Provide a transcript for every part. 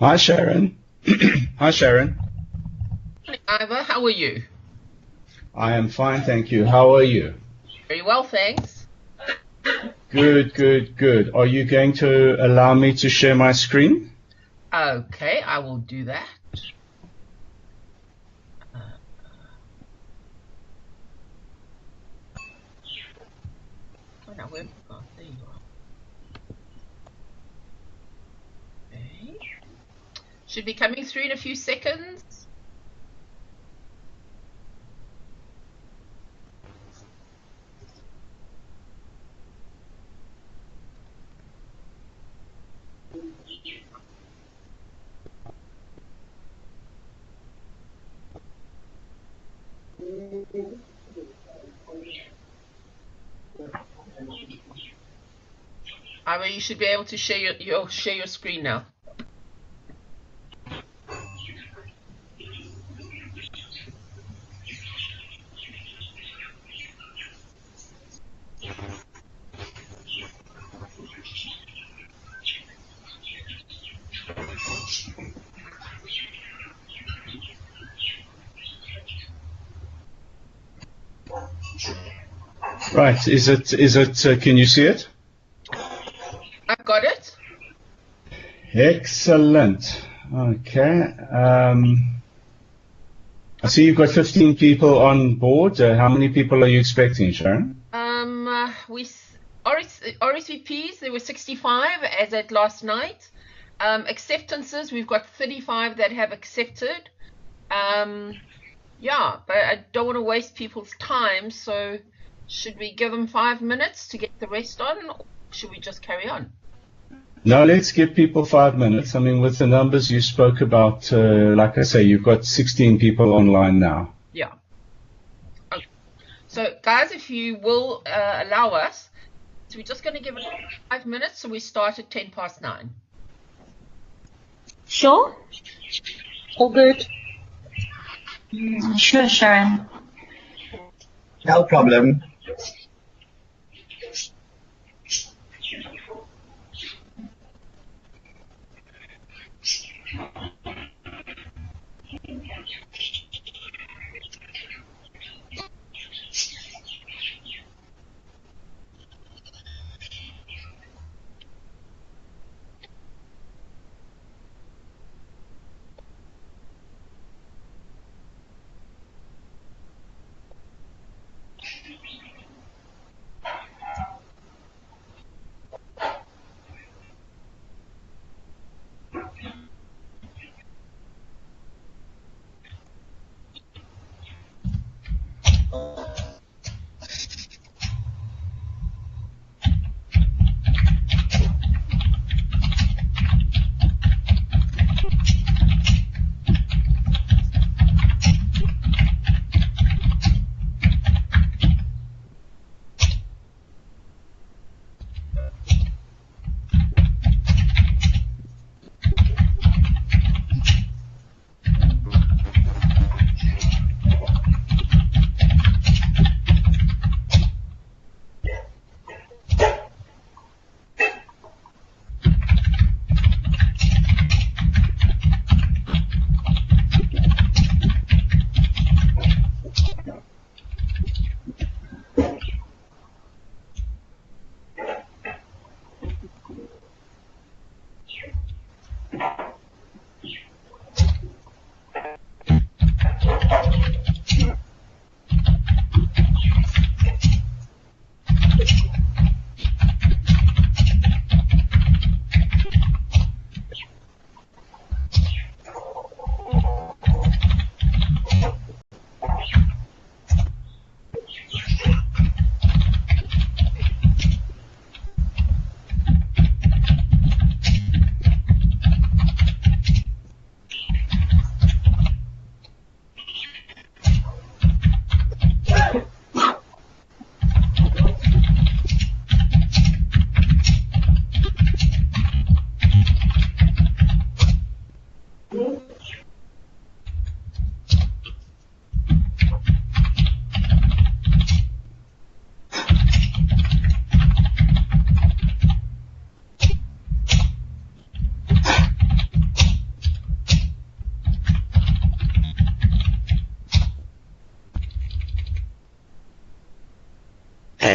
Hi, Sharon. Hi, Sharon. Morning, Ivor. How are you? I am fine, thank you. How are you? Very well, thanks. Good, good, good. Are you going to allow me to share my screen? Okay, I will do that. Oh, now where have you gone? There you are. Okay. Should be coming through in a few seconds. Ivor, you should be able to share your screen now. Right. Can you see it? I've got it. Excellent. Okay. I see you've got 15 people on board. How many people are you expecting, Sharon? RSVPs, there were 65 as at last night. Acceptances, we've got 35 that have accepted. Yeah, but I don't want to waste people's time, so should we give them 5 minutes to get the rest on, or should we just carry on? No, let's give people 5 minutes. I mean, with the numbers you spoke about, like I say, you've got 16 people online now. Yeah. Okay. So, guys, if you will allow us, so we're just going to give it 5 minutes, so we start at 9:10. Sure. All good. Sure, Sharon. No problem.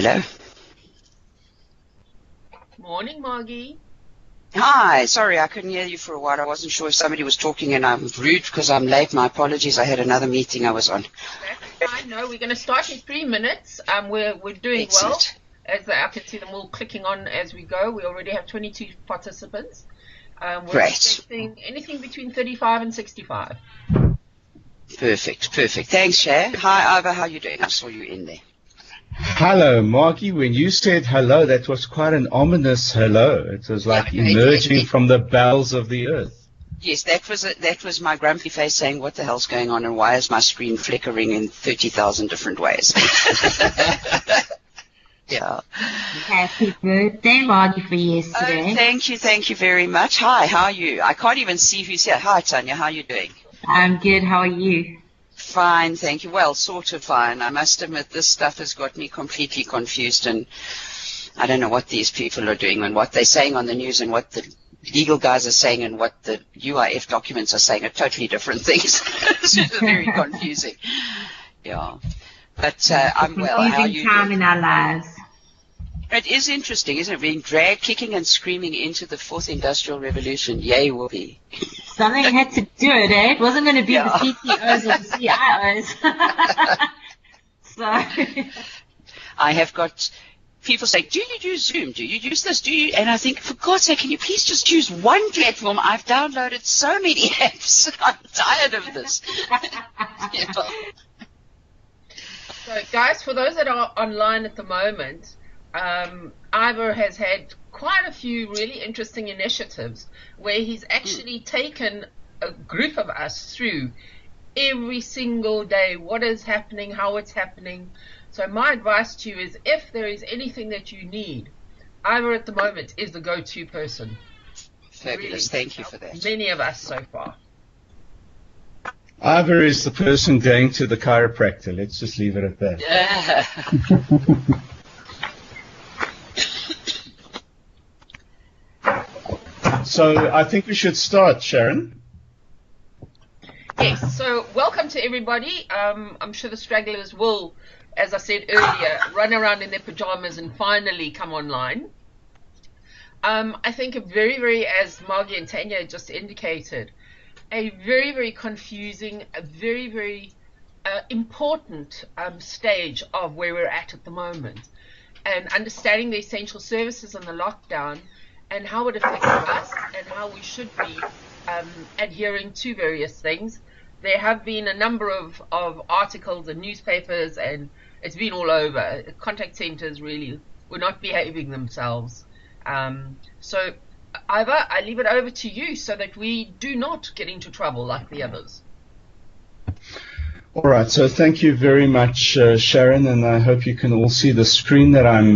Hello. Morning, Margie. Hi. Sorry, I couldn't hear you for a while. I wasn't sure if somebody was talking and I'm rude because I'm late. My apologies. I had another meeting I was on. That's fine. No, we're going to start in 3 minutes. We're doing Excellent. well. As I can see them all clicking on as we go. We already have 22 participants. We're Great. expecting anything between 35 and 65. Perfect. Thanks, Cher. Hi, Ivor. How you doing? I saw you in there. Hello, Margie. When you said hello, that was quite an ominous hello. It was like emerging from the bowels of the earth. Yes, that was my grumpy face saying, what the hell's going on and why is my screen flickering in 30,000 different ways? Yeah. Happy birthday, Margie, for yesterday. Oh, thank you very much. Hi, how are you? I can't even see who's here. Hi, Tanya, how are you doing? I'm good. How are you? Fine, thank you. Well, sort of fine. I must admit, this stuff has got me completely confused, and I don't know what these people are doing and what they're saying on the news and what the legal guys are saying and what the UIF documents are saying are totally different things. It's very confusing. Yeah. But I'm well. How are you time doing? in our lives. It is interesting, isn't it? Being dragged kicking and screaming into the fourth industrial revolution. Yay, whoopee. Something had to do it, eh? It wasn't going to be Yeah. the CTOs or the CIOs. So, I have got people saying, do you use Zoom? Do you use this? Do you? And I think, for God's sake, can you please just use one platform? I've downloaded so many apps. I'm tired of this. Yeah. So, guys, for those that are online at the moment, Ivor has had quite a few really interesting initiatives where he's actually taken a group of us through every single day what is happening, how it's happening. So my advice to you is, if there is anything that you need, Ivor at the moment is the go-to person. Fabulous. Really, Thank you for that. many of us so far. Ivor is the person going to the chiropractor. Let's just leave it at that. Yeah. So I think we should start, Sharon. Yes, so welcome to everybody. I'm sure the stragglers will, as I said earlier, run around in their pajamas and finally come online. I think a very, as Margie and Tanya just indicated, a very confusing, a very important stage of where we're at the moment. And understanding the essential services and the lockdown and how it affects us and how we should be adhering to various things. There have been a number of articles and newspapers, and it's been all over. Contact centers really were not behaving themselves. So, Ivor, I leave it over to you so that we do not get into trouble like the others. All right, so thank you very much, Sharon, and I hope you can all see the screen that I'm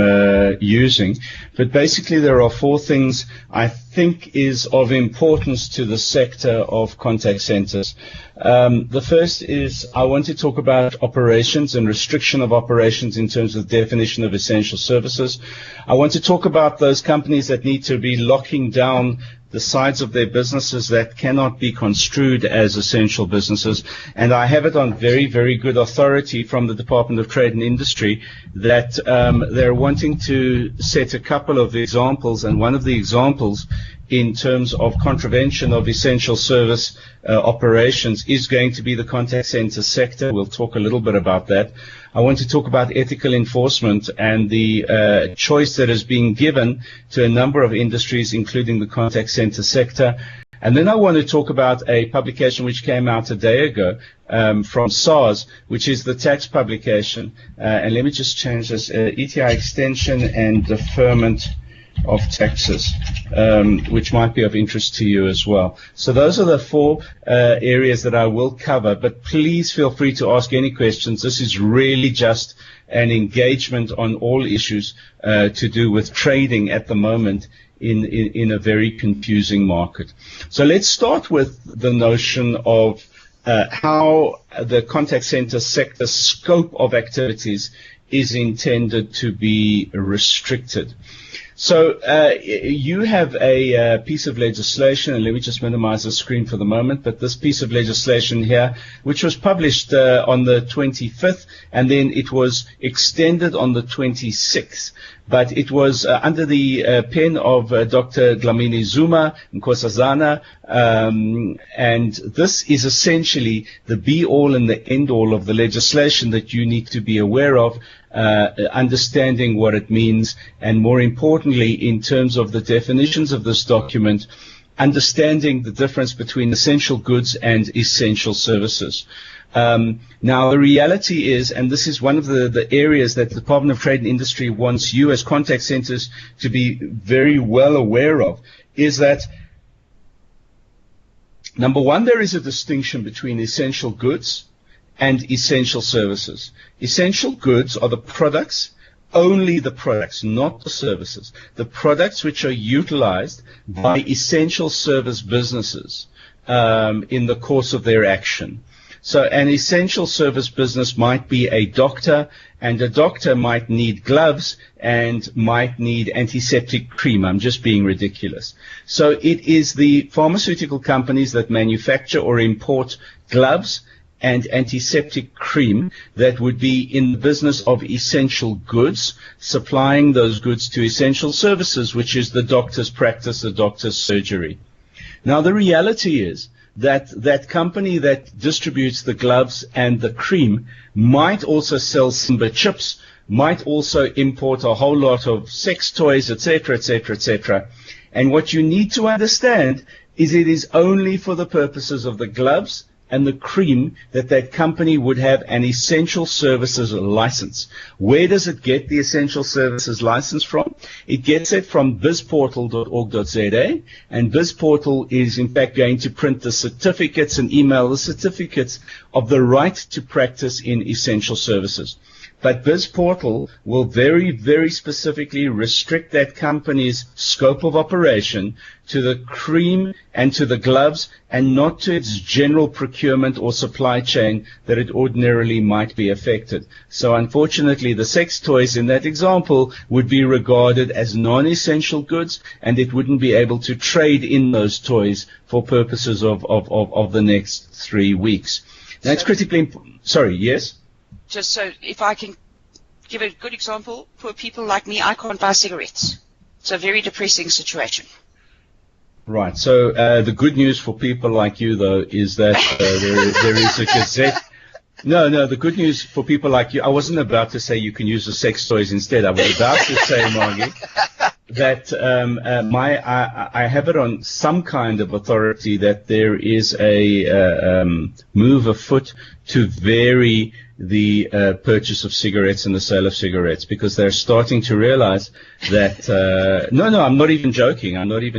using. But basically, there are 4 things I think is of importance to the sector of contact centers. The first is I want to talk about operations and restriction of operations in terms of definition of essential services. I want to talk about those companies that need to be locking down the sides of their businesses that cannot be construed as essential businesses. And I have it on very good authority from the Department of Trade and Industry that they're wanting to set a couple of examples, and one of the examples in terms of contravention of essential service operations is going to be the contact center sector. We'll talk a little bit about that. I want to talk about ethical enforcement and the choice that is being given to a number of industries, including the contact center sector. And then I want to talk about a publication which came out a day ago from SARS, which is the tax publication. And let me just change this, ETI extension and deferment of taxes, which might be of interest to you as well. So those are the 4 areas that I will cover, but please feel free to ask any questions. This is really just an engagement on all issues to do with trading at the moment in a very confusing market. So let's start with the notion of how the contact center sector scope of activities is intended to be restricted. So you have a piece of legislation, and let me just minimize the screen for the moment, but this piece of legislation here, which was published on the 25th, and then it was extended on the 26th. But it was under the pen of Dr. Dlamini Zuma Nkosazana, and this is essentially the be-all and the end-all of the legislation that you need to be aware of, understanding what it means, and more importantly, in terms of the definitions of this document, understanding the difference between essential goods and essential services. Now, the reality is, and this is one of the areas that the Department of Trade and Industry wants you as contact centers to be very well aware of, is that, number one, there is a distinction between essential goods and essential services. Essential goods are the products, only the products, not the services. The products which are utilized by essential service businesses in the course of their action. So an essential service business might be a doctor, and a doctor might need gloves and might need antiseptic cream. I'm just being ridiculous. So it is the pharmaceutical companies that manufacture or import gloves and antiseptic cream that would be in the business of essential goods, supplying those goods to essential services, which is the doctor's practice, the doctor's surgery. Now, the reality is that company that distributes the gloves and the cream might also sell Simba chips, might also import a whole lot of sex toys, etc., etc., etc. And what you need to understand is it is only for the purposes of the gloves and the cream that company would have an essential services license. Where does it get the essential services license from? It gets it from bizportal.org.za, and BizPortal is in fact going to print the certificates and email the certificates of the right to practice in essential services. But BizPortal will very, very specifically restrict that company's scope of operation to the cream and to the gloves, and not to its general procurement or supply chain that it ordinarily might be affected. So unfortunately, the sex toys in that example would be regarded as non-essential goods, and it wouldn't be able to trade in those toys for purposes of the next 3 weeks. That's critically important. Sorry, yes? Just so, if I can give a good example, poor people like me, I can't buy cigarettes. It's a very depressing situation. Right. So the good news for people like you, though, is that there is a gazette. No, the good news for people like you, I wasn't about to say you can use the sex toys instead. I was about to say, Margie, that I have it on some kind of authority that there is a move afoot to vary the purchase of cigarettes and the sale of cigarettes, because they're starting to realize that no, I'm not even joking. The murder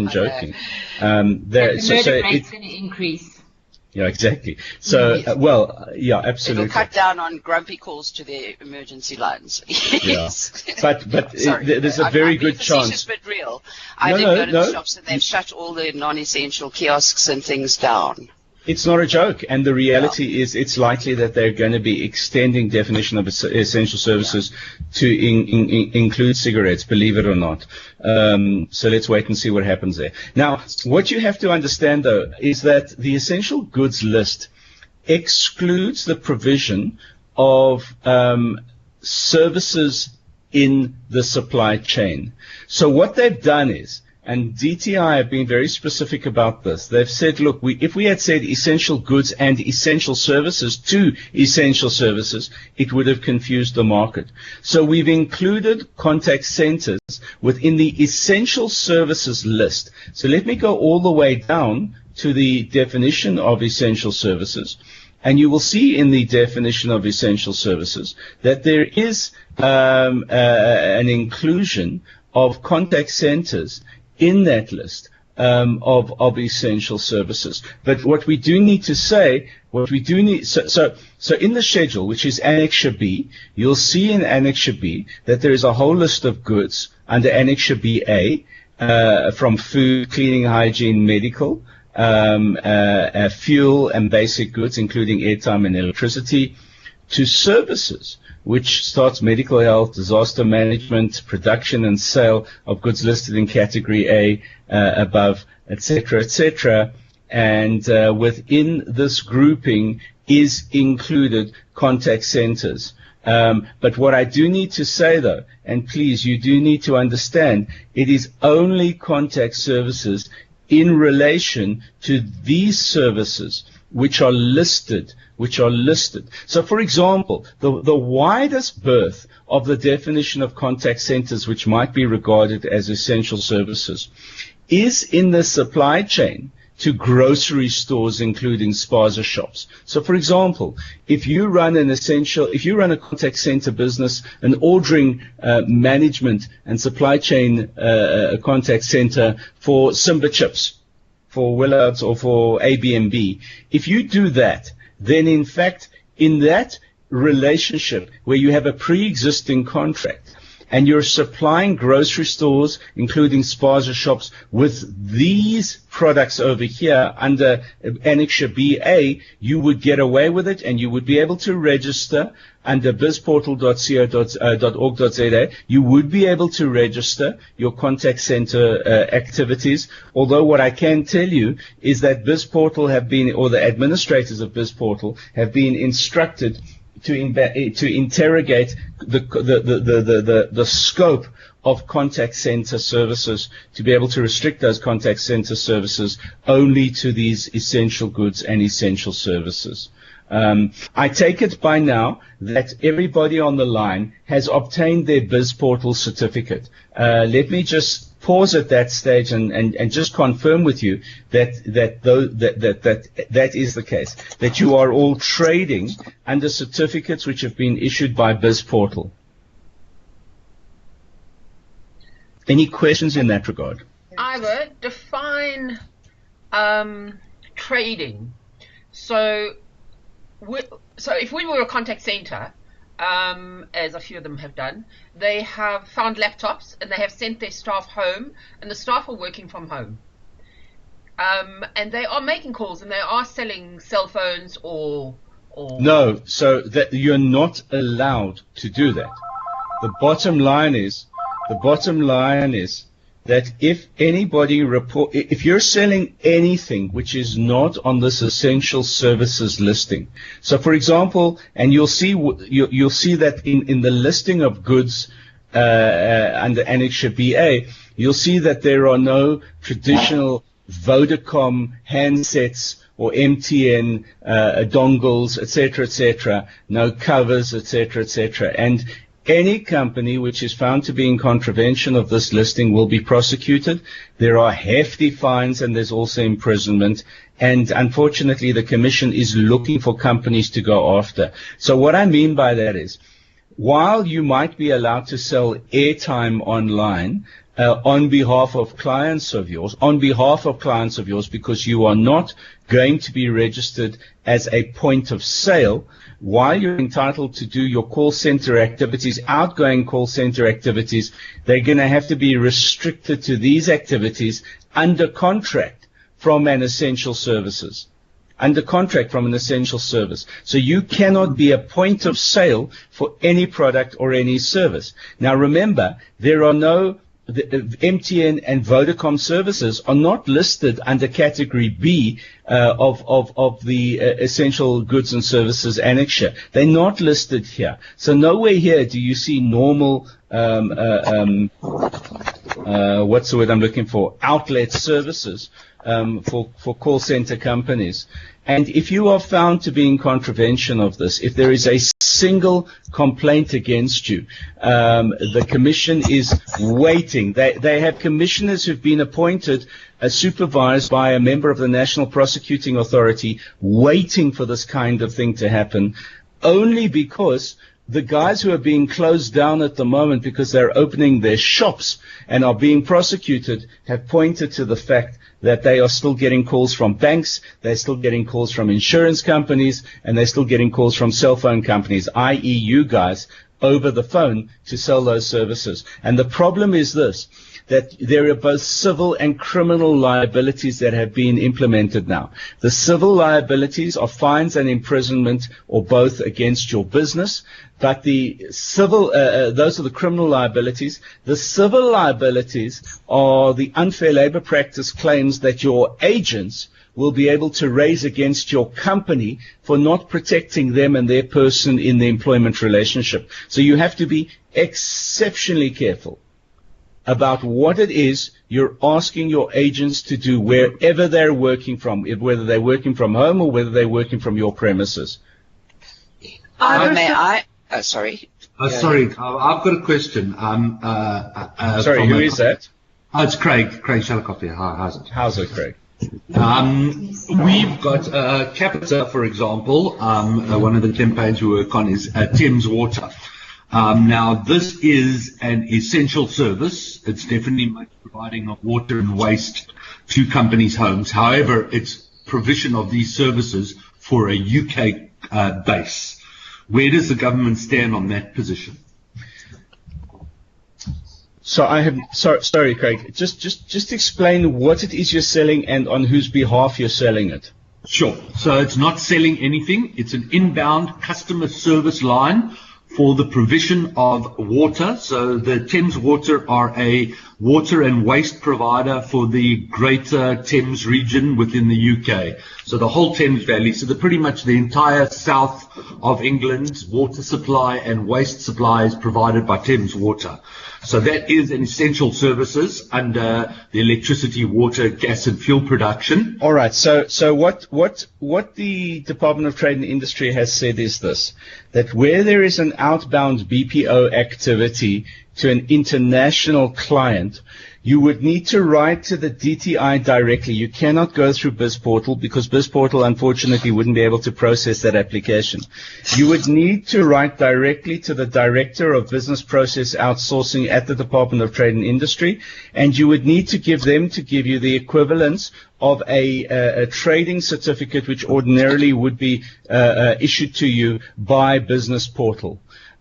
rate's going to increase. Yeah, exactly. So, yeah, absolutely. It'll cut down on grumpy calls to their emergency lines. Yes. But there's a very good chance. But real. I've go to the shops and they've shut all the non-essential kiosks and things down. It's not a joke, and the reality is it's likely that they're going to be extending definition of essential services to include cigarettes, believe it or not. So let's wait and see what happens there. Now, what you have to understand, though, is that the essential goods list excludes the provision of services in the supply chain. So what they've done is, and DTI have been very specific about this. They've said, look, if we had said essential goods and essential services to essential services, it would have confused the market. So we've included contact centers within the essential services list. So let me go all the way down to the definition of essential services. And you will see in the definition of essential services that there is an inclusion of contact centers in that list of essential services. But what we do need to say, so in the schedule, which is Annexure B, you'll see in Annexure B that there is a whole list of goods under Annexure BA, from food, cleaning, hygiene, medical, fuel and basic goods, including airtime and electricity, to services, which starts medical health, disaster management, production and sale of goods listed in category A above, etc., etc. And within this grouping is included contact centers. But what I do need to say, though, and please, you do need to understand, it is only contact services in relation to these services which are listed. So, for example, the widest berth of the definition of contact centers, which might be regarded as essential services, is in the supply chain to grocery stores, including spaza shops. So, for example, if you run a contact center business, an ordering management and supply chain contact center for Simba chips, for Willards or for ABMB, if you do that, then in fact, in that relationship where you have a pre-existing contract and you're supplying grocery stores, including spaza shops, with these products over here under Annexure BA, you would get away with it and you would be able to register under bizportal.co.org.za. You would be able to register your contact center activities. Although what I can tell you is that BizPortal have been, or the administrators of BizPortal have been instructed to interrogate the scope of contact center services, to be able to restrict those contact center services only to these essential goods and essential services. I take it by now that everybody on the line has obtained their BizPortal certificate. Let me just pause at that stage and just confirm with you that is the case, that you are all trading under certificates which have been issued by BizPortal. Any questions in that regard? Ivor, define trading. So if we were a contact center, as a few of them have done, they have found laptops and they have sent their staff home, and the staff are working from home. And they are making calls and they are selling cell phones or No, so that you're not allowed to do that. The bottom line is that if anybody if you're selling anything which is not on this essential services listing, so for example, and you'll see that in the listing of goods under Annexure BA, you'll see that there are no traditional Vodacom handsets or MTN dongles, etc., no covers, etc. And any company which is found to be in contravention of this listing will be prosecuted. There are hefty fines and there's also imprisonment. And unfortunately, the Commission is looking for companies to go after. So what I mean by that is, while you might be allowed to sell airtime online on behalf of clients of yours, because you are not going to be registered as a point of sale, while you're entitled to do your call center activities, outgoing call center activities, they're going to have to be restricted to these activities under contract from an essential services. Under contract from an essential service. So you cannot be a point of sale for any product or any service. Now remember, there are no the MTN and Vodacom services are not listed under category B of the essential goods and services annexure. They're not listed here. So nowhere here do you see normal what's the word I'm looking for? Outlet services for call center companies. And if you are found to be in contravention of this, if there is a single complaint against you, the Commission is waiting. They have commissioners who've been appointed, supervised by a member of the National Prosecuting Authority, waiting for this kind of thing to happen, only because the guys who are being closed down at the moment because they're opening their shops and are being prosecuted have pointed to the fact that they are still getting calls from banks, they're still getting calls from insurance companies, and they're still getting calls from cell phone companies, i.e. you guys, over the phone to sell those services. And the problem is this, that there are both civil and criminal liabilities that have been implemented now. The civil liabilities are fines and imprisonment or both against your business, but the civil, those are the criminal liabilities. The civil liabilities are the unfair labor practice claims that your agents will be able to raise against your company for not protecting them and their person in the employment relationship. So you have to be exceptionally careful about what it is you're asking your agents to do wherever they're working from, whether they're working from home or whether they're working from your premises. Sorry. Sorry, I've got a question. Sorry, who is that? Oh, it's Craig. Craig Shalikoff here. How's it? How's it, Craig? We've got Capita, for example. One of the campaigns we work on is Thames Water. Now, this is an essential service. It's definitely providing of water and waste to companies' homes. However, it's provision of these services for a UK base. Where does the government stand on that position? So sorry, Craig. Just explain what it is you're selling and on whose behalf you're selling it. Sure. So it's not selling anything. It's an inbound customer service line for the provision of water. So the Thames Water are a water and waste provider for the greater Thames region within the UK. So the whole Thames Valley, so pretty much the entire south of England's water supply and waste supply is provided by Thames Water. So that is an essential services under the electricity, water, gas and fuel production. All right. So what the Department of Trade and Industry has said is this, that where there is an outbound BPO activity to an international client, you would need to write to the DTI directly. You cannot go through BizPortal because BizPortal, unfortunately, wouldn't be able to process that application. You would need to write directly to the Director of Business Process Outsourcing at the Department of Trade and Industry, and you would need to give them to give you the equivalence of a trading certificate which ordinarily would be issued to you by BizPortal.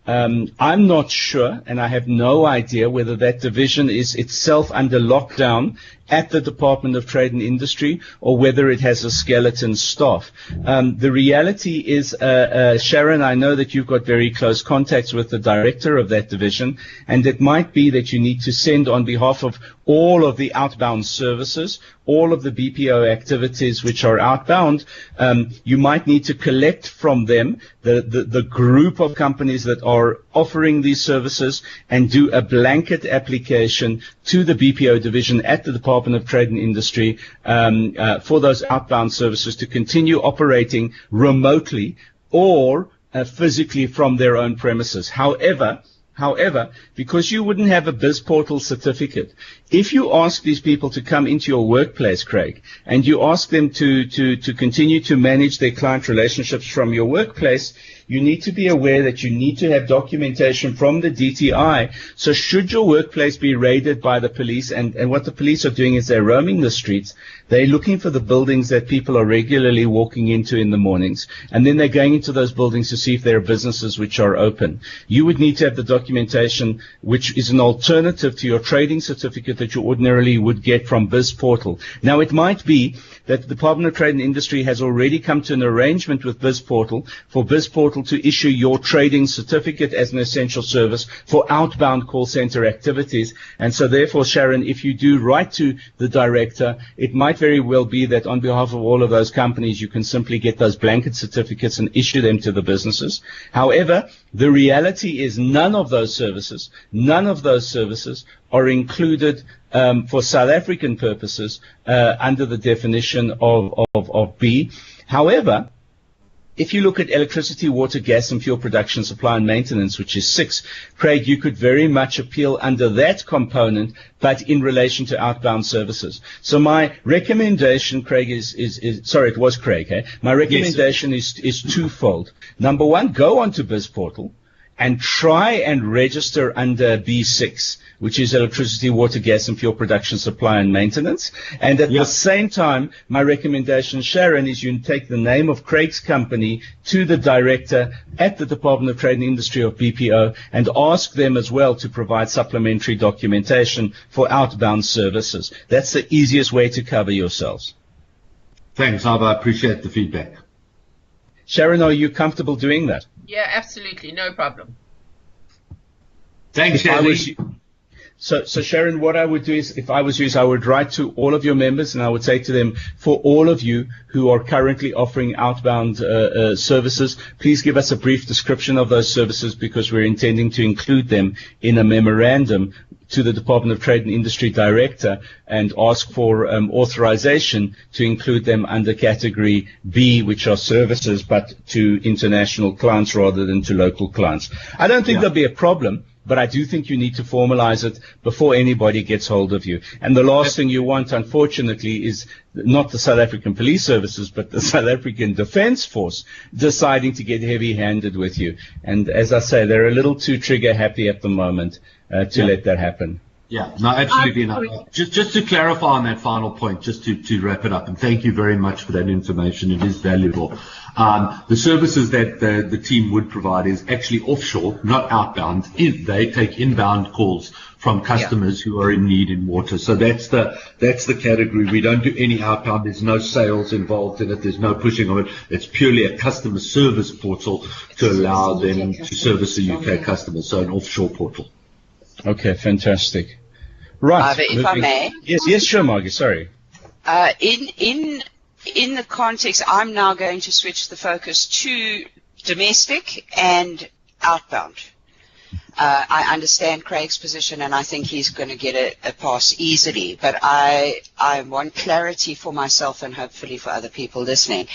I'm not sure, and I have no idea whether that division is itself under lockdown at the Department of Trade and Industry or whether it has a skeleton staff. The reality is, Sharon, I know that you've got very close contacts with the director of that division, and it might be that you need to send on behalf of all of the outbound services, all of the BPO activities which are outbound, you might need to collect from them the group of companies that are offering these services and do a blanket application to the BPO division at the Department of Trade and Industry for those outbound services to continue operating remotely or physically from their own premises. However, because you wouldn't have a BizPortal certificate, if you ask these people to come into your workplace, Craig, and you ask them to continue to manage their client relationships from your workplace, you need to be aware that you need to have documentation from the DTI. So should your workplace be raided by the police, and what the police are doing is they're roaming the streets, they're looking for the buildings that people are regularly walking into in the mornings, and then they're going into those buildings to see if there are businesses which are open. You would need to have the documentation which is an alternative to your trading certificate that you ordinarily would get from BizPortal. Now, it might be that the Department of Trade and Industry has already come to an arrangement with BizPortal for BizPortal to issue your trading certificate as an essential service for outbound call center activities. And so therefore, Sharon, if you do write to the director, it might very well be that on behalf of all of those companies, you can simply get those blanket certificates and issue them to the businesses. However, the reality is none of those services are included for South African purposes under the definition of B. However, if you look at electricity, water, gas, and fuel production, supply, and maintenance, which is 6, Craig, you could very much appeal under that component, but in relation to outbound services. So my recommendation, Craig, sorry, it was Craig, eh? My recommendation is twofold. Number one, go onto BizPortal and try and register under B6, which is electricity, water, gas, and fuel production, supply, and maintenance. And at the same time, my recommendation, Sharon, is you take the name of Craig's company to the director at the Department of Trade and Industry of BPO and ask them as well to provide supplementary documentation for outbound services. That's the easiest way to cover yourselves. Thanks, I appreciate the feedback. Sharon, are you comfortable doing that? Yeah, absolutely. No problem. Thanks, Shirley. So Sharon, what I would do is, if I was you, is I would write to all of your members and I would say to them, for all of you who are currently offering outbound services, please give us a brief description of those services, because we're intending to include them in a memorandum to the Department of Trade and Industry Director and ask for authorization to include them under category B, which are services, but to international clients rather than to local clients. I don't think there'll be a problem, but I do think you need to formalize it before anybody gets hold of you. And the last thing you want, unfortunately, is not the South African Police Services, but the South African Defence Force deciding to get heavy-handed with you. And as I say, they're a little too trigger-happy at the moment to let that happen. Yeah, no, absolutely not. Just to clarify on that final point, just to wrap it up, and thank you very much for that information. It is valuable. The services that the team would provide is actually offshore, not outbound. They take inbound calls from customers who are in need in water. So that's the category. We don't do any outbound. There's no sales involved in it. There's no pushing of it. It's purely a customer service portal to allow them to service the UK customers. So an offshore portal. Okay, fantastic. Right. If I may. Yes, sure, Margie. Sorry. In the context, I'm now going to switch the focus to domestic and outbound. I understand Craig's position, and I think he's going to get a pass easily. But I want clarity for myself and hopefully for other people listening.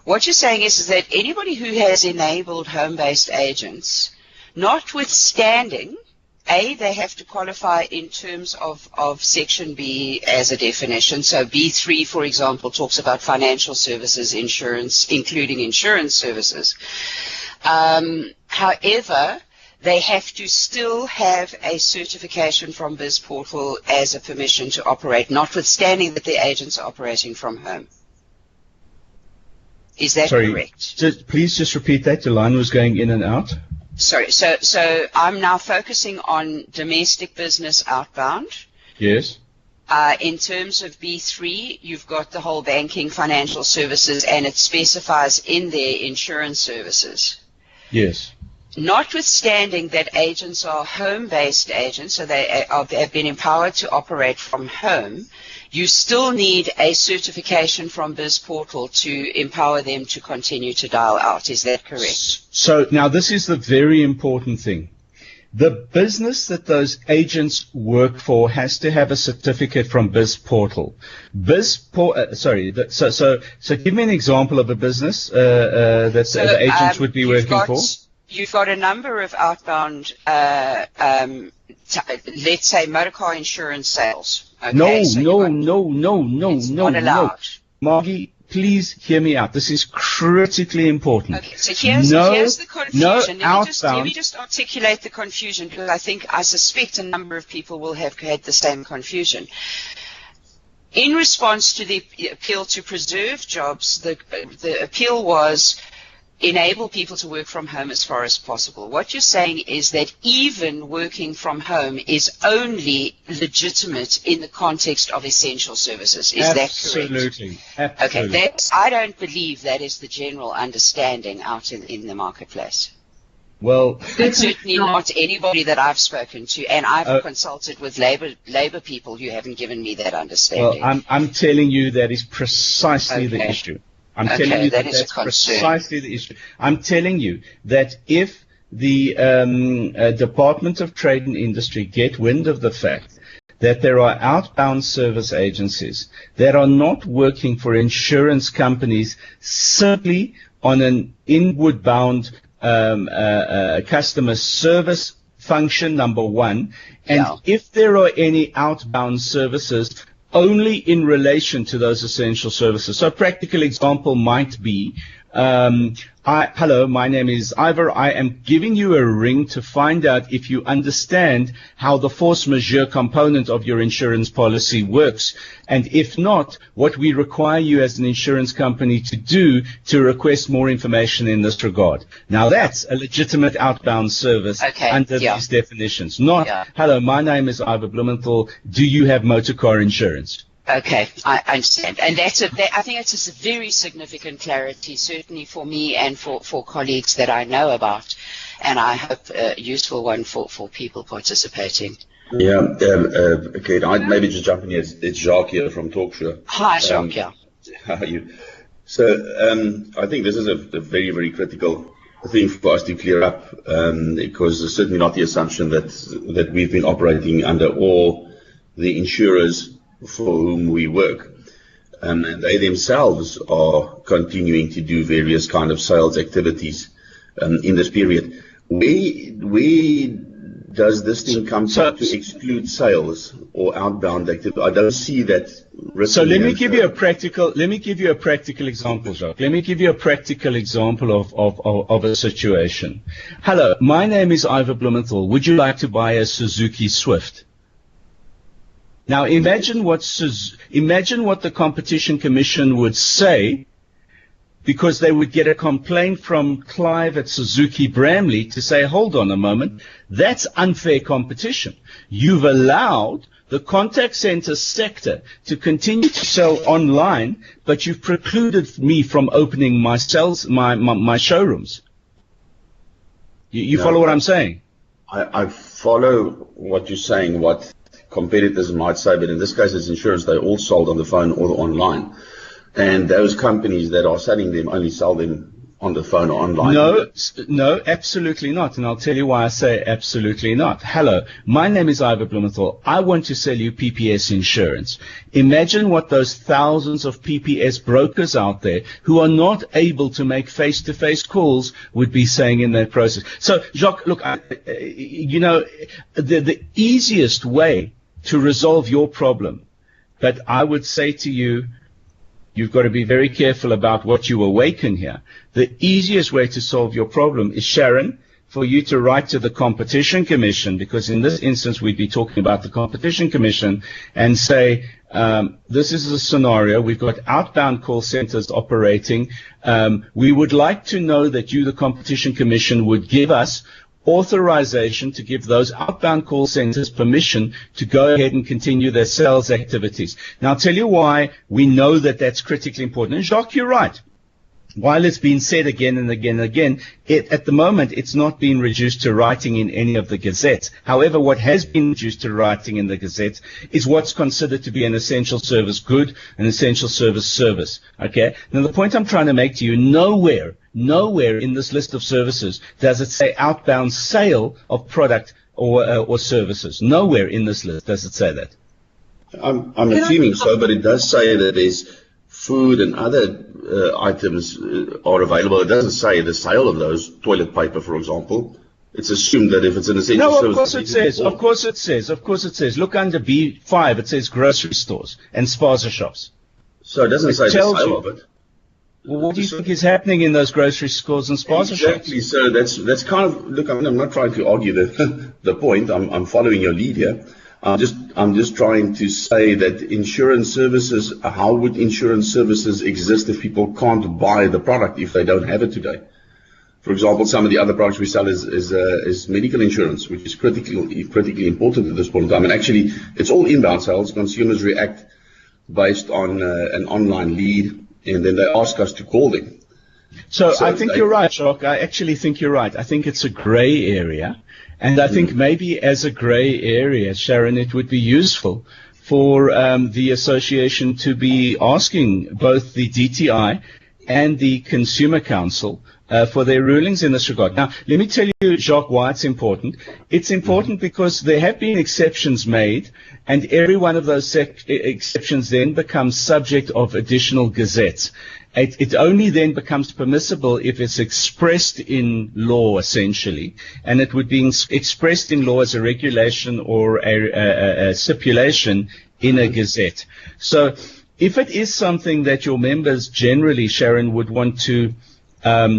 What you're saying is that anybody who has enabled home-based agents, notwithstanding, they have to qualify in terms of Section B as a definition. So B3, for example, talks about financial services, insurance, including insurance services. However, they have to still have a certification from BizPortal as a permission to operate, notwithstanding that the agents are operating from home. Is that correct? Please just repeat that. The line was going in and out. Sorry, so I'm now focusing on domestic business outbound. Yes. In terms of B3, you've got the whole banking, financial services, and it specifies in there insurance services. Yes. Notwithstanding that agents are home-based agents, so they have been empowered to operate from home, you still need a certification from BizPortal to empower them to continue to dial out. Is that correct? So now this is the very important thing. The business that those agents work for has to have a certificate from BizPortal. So give me an example of a business that the agents would be working for. You've got a number of outbound, let's say, motor car insurance sales. Okay, no. Not allowed. Margie, please hear me out. This is critically important. Okay, so here's the confusion. Let me just articulate the confusion, because I suspect a number of people will have had the same confusion. In response to the appeal to preserve jobs, the appeal was enable people to work from home as far as possible. What you're saying is that even working from home is only legitimate in the context of essential services. Is that correct? Absolutely. Okay, I don't believe that is the general understanding out in the marketplace. Well, and certainly not anybody that I've spoken to, and I've consulted with labor people who haven't given me that understanding. Well, I'm telling you that is precisely the issue. I'm telling you that's precisely the issue. I'm telling you that if the Department of Trade and Industry get wind of the fact that there are outbound service agencies that are not working for insurance companies simply on an inward-bound customer service function, number one, and if there are any outbound services only in relation to those essential services. So a practical example might be Hello, my name is Ivor. I am giving you a ring to find out if you understand how the force majeure component of your insurance policy works. And if not, what we require you as an insurance company to do to request more information in this regard. Now, that's a legitimate outbound service under these definitions. Not, hello, my name is Ivor Blumenthal. Do you have motor car insurance? Okay, I understand. And I think it's a very significant clarity, certainly for me and for colleagues that I know about, and I hope a useful one for people participating. Yeah, okay, I'd maybe just jump in here. It's Jacques here from Talkshow. Hi, Jacques, How are you? So I think this is a very, very critical thing for us to clear up, because it's certainly not the assumption that we've been operating under all the insurers for whom we work, and they themselves are continuing to do various kind of sales activities in this period. Where does this thing come from to exclude sales or outbound activity? I don't see that. So let me give you a practical example, Jacques. Let me give you a practical example of a situation. Hello, my name is Ivor Blumenthal. Would you like to buy a Suzuki Swift? Now imagine what the Competition Commission would say, because they would get a complaint from Clive at Suzuki Bramley to say, hold on a moment, that's unfair competition. You've allowed the contact center sector to continue to sell online, but you've precluded me from opening my showrooms. You follow what I'm saying? I follow what you're saying, what competitors might say, but in this case it's insurance. They're all sold on the phone or online, and those companies that are selling them only sell them on the phone or online. No, absolutely not, and I'll tell you why I say absolutely not. Hello, my name is Ivor Blumenthal. I want to sell you PPS insurance. Imagine what those thousands of PPS brokers out there who are not able to make face-to-face calls would be saying in that process. So, Jacques, look, the easiest way to resolve your problem, but I would say to you, you've got to be very careful about what you awaken here. The easiest way to solve your problem is, Sharon, for you to write to the Competition Commission, because in this instance we'd be talking about the Competition Commission, and say, this is a scenario. We've got outbound call centers operating. We would like to know that you, the Competition Commission, would give us authorization to give those outbound call centers permission to go ahead and continue their sales activities. Now, I'll tell you why we know that that's critically important. And Jacques, you're right. While it's been said again and again and again, at the moment it's not been reduced to writing in any of the gazettes. However, what has been reduced to writing in the gazettes is what's considered to be an essential service good, an essential service. Okay? Now, the point I'm trying to make to you, nowhere in this list of services does it say outbound sale of product or services. Nowhere in this list does it say that. I'm assuming so, but it does say that there's food and other items are available. It doesn't say the sale of those, toilet paper, for example. It's assumed that if it's an essential service... No, of course it says. Look under B5, it says grocery stores and spaza shops. So it doesn't say the sale of it. Well, what do you think is happening in those grocery stores and spaza shops? Exactly. So that's kind of... Look, I'm not trying to argue the point. I'm following your lead here. I'm just trying to say that insurance services, how would insurance services exist if people can't buy the product if they don't have it today? For example, some of the other products we sell is medical insurance, which is critically important at this point in time. And actually, it's all inbound sales. Consumers react based on an online lead, and then they ask us to call them. So I think you're right, Jacques. I actually think you're right. I think it's a gray area. And I think maybe as a gray area, Sharon, it would be useful for the association to be asking both the DTI and the Consumer Council for their rulings in this regard. Now, let me tell you, Jacques, why it's important. It's important because there have been exceptions made, and every one of those exceptions then becomes subject of additional gazettes. It only then becomes permissible if it's expressed in law, essentially, and it would be expressed in law as a regulation or a stipulation in a gazette. So if it is something that your members generally, Sharon, would want to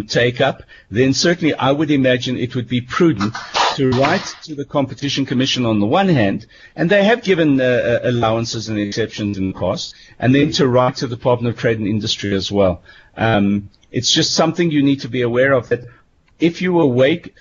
take up, then certainly I would imagine it would be prudent to write to the Competition Commission on the one hand, and they have given allowances and exceptions in the past, and then to write to the Department of Trade and Industry as well. It's just something you need to be aware of, that if you awake,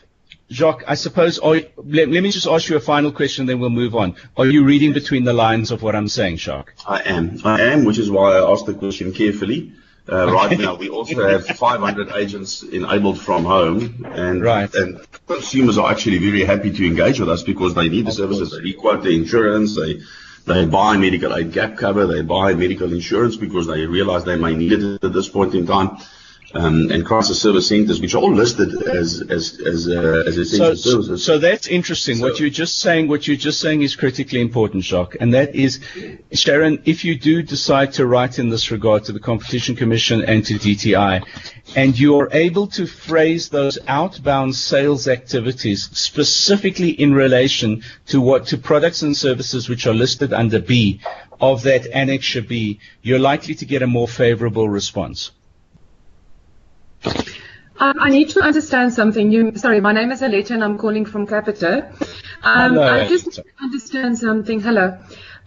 Jacques, I suppose, let me just ask you a final question, then we'll move on. Are you reading between the lines of what I'm saying, Jacques? I am, which is why I asked the question carefully. Right now, we also have 500 agents enabled from home, and consumers are actually very happy to engage with us because they need the services. They requote the insurance, they buy medical aid gap cover, they buy medical insurance because they realize they may need it at this point in time. And crisis service centers, which are all listed as essential services. So that's interesting. What you're just saying is critically important, Jacques, and that is, Sharon, if you do decide to write in this regard to the Competition Commission and to DTI, and you are able to phrase those outbound sales activities specifically in relation to products and services which are listed under B of that Annexure B, you're likely to get a more favorable response. I need to understand something. Sorry, my name is Aletta and I'm calling from Capita. I just need to understand something. Hello.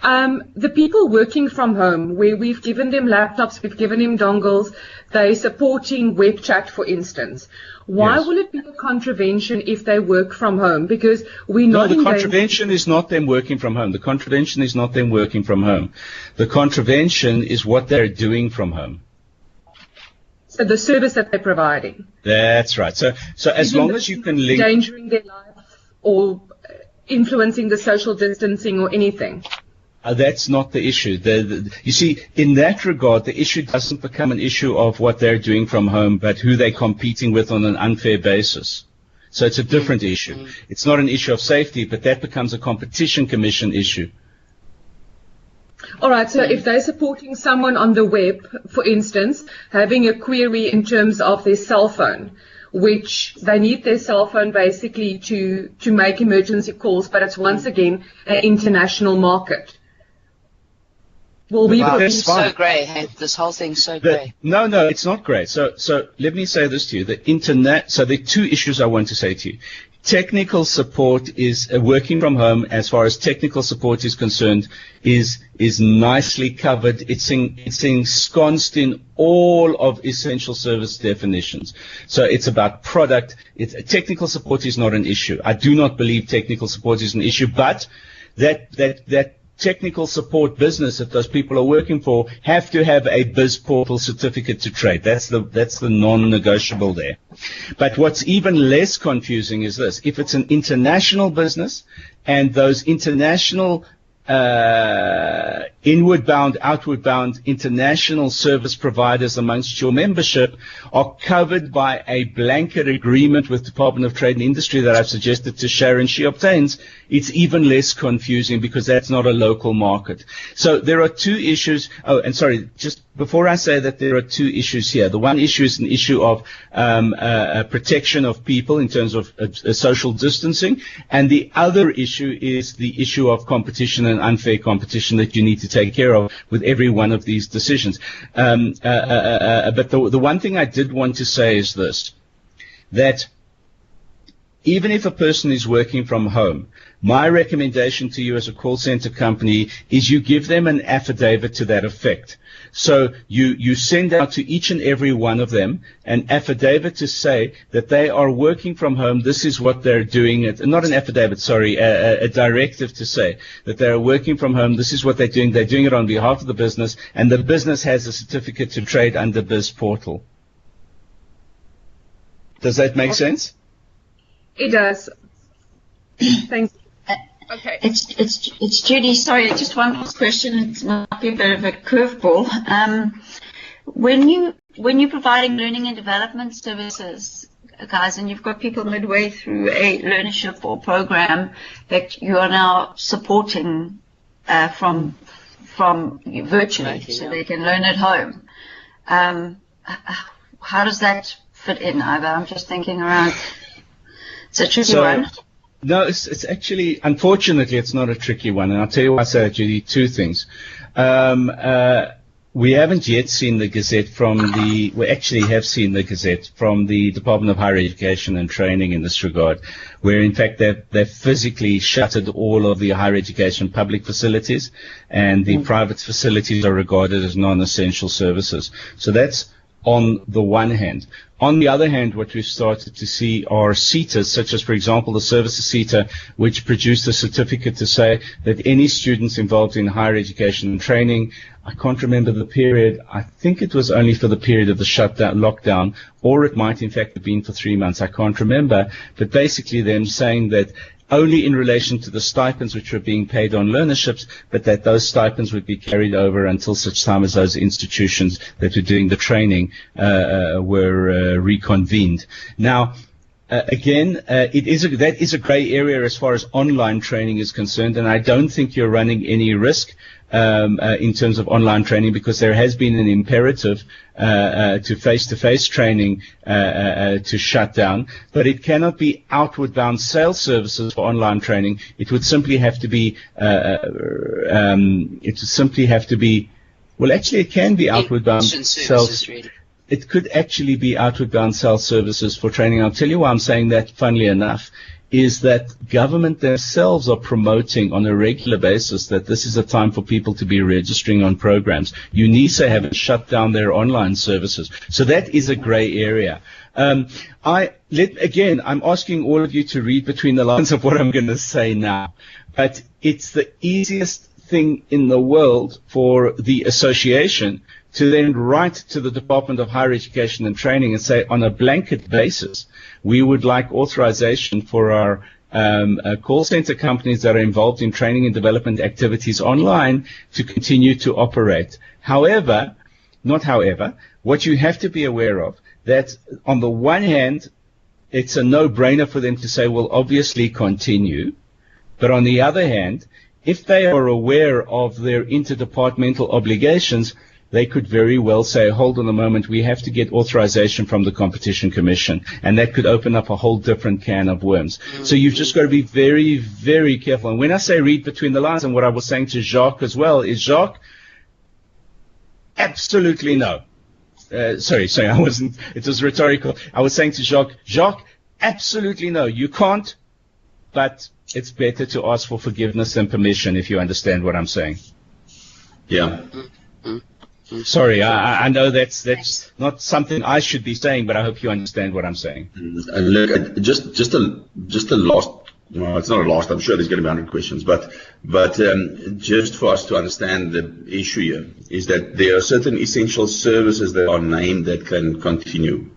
The people working from home, where we've given them laptops, we've given them dongles, they're supporting web chat, for instance. Why will it be a contravention if they work from home? Because we know the contravention is not them working from home. The contravention is not them working from home. The contravention is what they're doing from home. So the service that they're providing. That's right. So as long as you can link... Endangering their life or influencing the social distancing or anything. That's not the issue. You see, in that regard, the issue doesn't become an issue of what they're doing from home, but who they're competing with on an unfair basis. So it's a different issue. It's not an issue of safety, but that becomes a Competition Commission issue. All right, so if they're supporting someone on the web, for instance, having a query in terms of their cell phone, which they need their cell phone basically to make emergency calls, but it's once again an international market. Well, it's so grey. Hey? This whole thing's so grey. No, it's not grey. So let me say this to you. So there are two issues I want to say to you. Technical support is working from home, as far as technical support is concerned, is nicely covered. It's ensconced in all of essential service definitions. So it's about product. Technical support is not an issue. I do not believe technical support is an issue, but that technical support business that those people are working for have to have a Biz Portal certificate to trade. That's the non-negotiable there. But what's even less confusing is this. If it's an international business and those international inward-bound, outward-bound international service providers amongst your membership are covered by a blanket agreement with Department of Trade and Industry that I've suggested to Sharon she obtains, it's even less confusing because that's not a local market. So there are two issues. Oh, and sorry, just before I say that, there are two issues here. The one issue is an issue of protection of people in terms of social distancing, and the other issue is the issue of competition and unfair competition that you need to take care of with every one of these decisions. But the one thing I did want to say is this, that even if a person is working from home, my recommendation to you as a call center company is you give them an affidavit to that effect. So you send out to each and every one of them an affidavit to say that they are working from home. This is what they're doing. Not an affidavit, sorry, a directive to say that they are working from home. This is what they're doing. They're doing it on behalf of the business, and the business has a certificate to trade under Biz Portal. Does that make sense? It does. Thanks. Okay. It's Judy. Sorry, just one last question. It might be a bit of a curveball. When you're providing learning and development services, guys, and you've got people midway through a learnership or program that you are now supporting from virtually, so they can learn at home. How does that fit in, Iva? I'm just thinking around. It's a tricky one. No, it's actually, unfortunately, it's not a tricky one. And I'll tell you why I say that, Judy, two things. We haven't yet seen the Gazette we actually have seen the Gazette from the Department of Higher Education and Training in this regard, where in fact they've physically shuttered all of the higher education public facilities, and the private facilities are regarded as non-essential services. So that's on the one hand. On the other hand, what we've started to see are SETAs, such as, for example, the Services SETA, which produced a certificate to say that any students involved in higher education and training, I can't remember the period, I think it was only for the period of the lockdown, or it might in fact have been for 3 months, I can't remember, but basically them saying that only in relation to the stipends which were being paid on learnerships, but that those stipends would be carried over until such time as those institutions that were doing the training were reconvened. Now, again, that is a grey area as far as online training is concerned, and I don't think you're running any risk in terms of online training, because there has been an imperative to face-to-face training to shut down, but it cannot be outward-bound sales services for online training. It would simply have to be. Well, actually, it can be outward-bound sales. Really. It could actually be outward-bound sales services for training. I'll tell you why I'm saying that. Funnily enough, is that government themselves are promoting on a regular basis that this is a time for people to be registering on programs. UNISA haven't shut down their online services. So that is a gray area. I'm asking all of you to read between the lines of what I'm going to say now. But it's the easiest thing in the world for the association to then write to the Department of Higher Education and Training and say, on a blanket basis, we would like authorization for our call center companies that are involved in training and development activities online to continue to operate. However, what you have to be aware of, that on the one hand, it's a no-brainer for them to say, well, obviously continue. But on the other hand, if they are aware of their interdepartmental obligations, they could very well say, hold on a moment, we have to get authorization from the Competition Commission, and that could open up a whole different can of worms. So you've just got to be very, very careful. And when I say read between the lines, and what I was saying to Jacques as well, is Jacques, absolutely no. Sorry, I wasn't, it was rhetorical. I was saying to Jacques, absolutely no, you can't, but it's better to ask for forgiveness than permission, if you understand what I'm saying. Yeah. Sorry, I know that's not something I should be saying, but I hope you understand what I'm saying. Look, just a last. Well, it's not a last. I'm sure there's going to be 100 questions, but just for us to understand the issue here is that there are certain essential services that are named that can continue.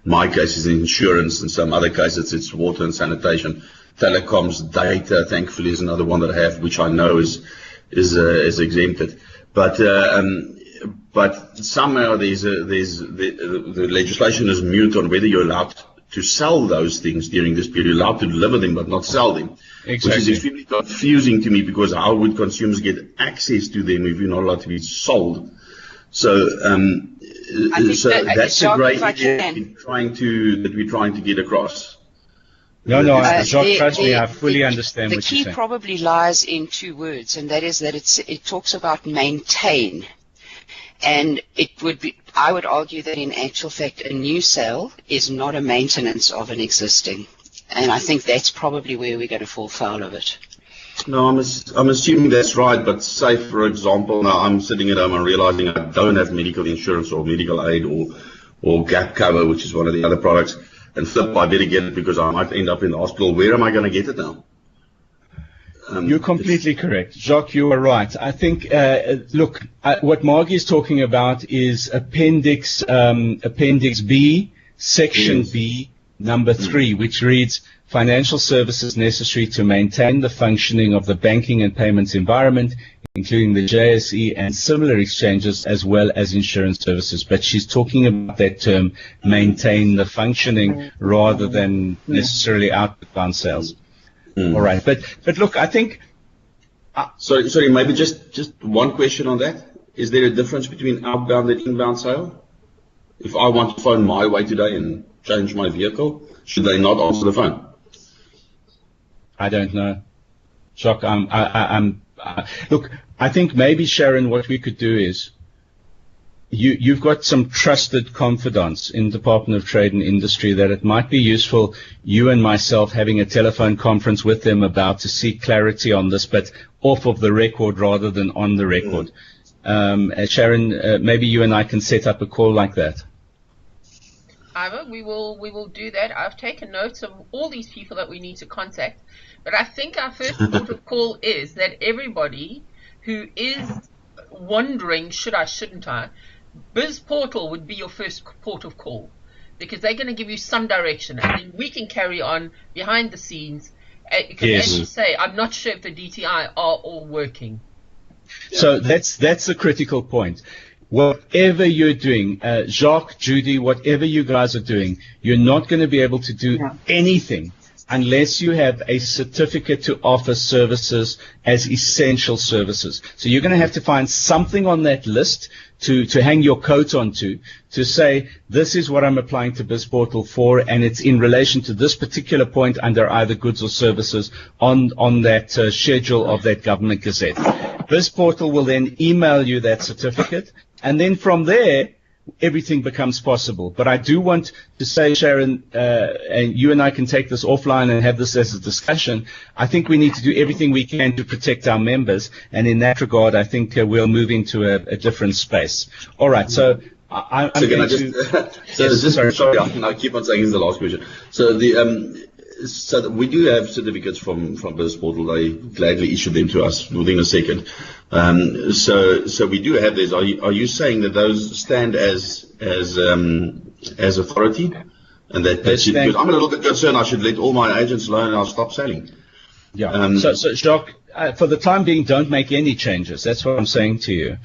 My case is insurance, in some other cases it's water and sanitation. Telecoms, data, thankfully, is another one that I have, which I know is exempted. But somehow the legislation is mute on whether you're allowed to sell those things during this period. You're allowed to deliver them but not sell them, exactly. Which is extremely confusing to me, because how would consumers get access to them if you're not allowed to be sold? So, that's a great idea that we're trying to get across. No, Jacques, trust me, I fully understand what you're saying. The key probably lies in two words, and that is that it talks about maintain. And I would argue that in actual fact, a new sale is not a maintenance of an existing. And I think that's probably where we're going to fall foul of it. No, I'm assuming that's right. But say, for example, now I'm sitting at home and realizing I don't have medical insurance or medical aid or gap cover, which is one of the other products. And flip, I better get it because I might end up in the hospital. Where am I going to get it now? You're completely correct. Jacques, you are right. I think, what Margie is talking about is Appendix B, Section B, number 3, which reads, financial services necessary to maintain the functioning of the banking and payments environment, including the JSE and similar exchanges, as well as insurance services. But she's talking about that term, maintain the functioning, rather than necessarily outbound sales. All right, but look, I think. Sorry, maybe just one question on that. Is there a difference between outbound and inbound sale? If I want to phone my way today and change my vehicle, should they not answer the phone? I don't know, Jacques. Look, I think maybe, Sharon, what we could do is you've got some trusted confidants in the Department of Trade and Industry that it might be useful, you and myself having a telephone conference with them about to seek clarity on this, but off of the record rather than on the record. Sharon, maybe you and I can set up a call like that. Ivor, we will do that. I've taken notes of all these people that we need to contact, but I think our first port of call is that everybody who is wondering, should I, shouldn't I, BizPortal would be your first port of call, because they're going to give you some direction, and then we can carry on behind the scenes, because as you say, I'm not sure if the DTI are all working. So that's the critical point. Whatever you're doing, Jacques, Judy, whatever you guys are doing, you're not going to be able to do anything unless you have a certificate to offer services as essential services. So you're going to have to find something on that list to hang your coat onto, to say, this is what I'm applying to BizPortal for, and it's in relation to this particular point under either goods or services on that schedule of that government gazette. BizPortal will then email you that certificate, and then from there, everything becomes possible. But I do want to say, Sharon, and you and I can take this offline and have this as a discussion, I think we need to do everything we can to protect our members, and in that regard, I think we'll move into a different space. All right, so I'm going to... Sorry, I keep on saying this is the last question. So we do have certificates from BizPortal. They gladly issue them to us within a second. So we do have these. Are you saying that those stand as authority, and that should, because I'm a little bit concerned I should let all my agents learn and I'll stop selling. Yeah. So Jacques, for the time being, don't make any changes. That's what I'm saying to you.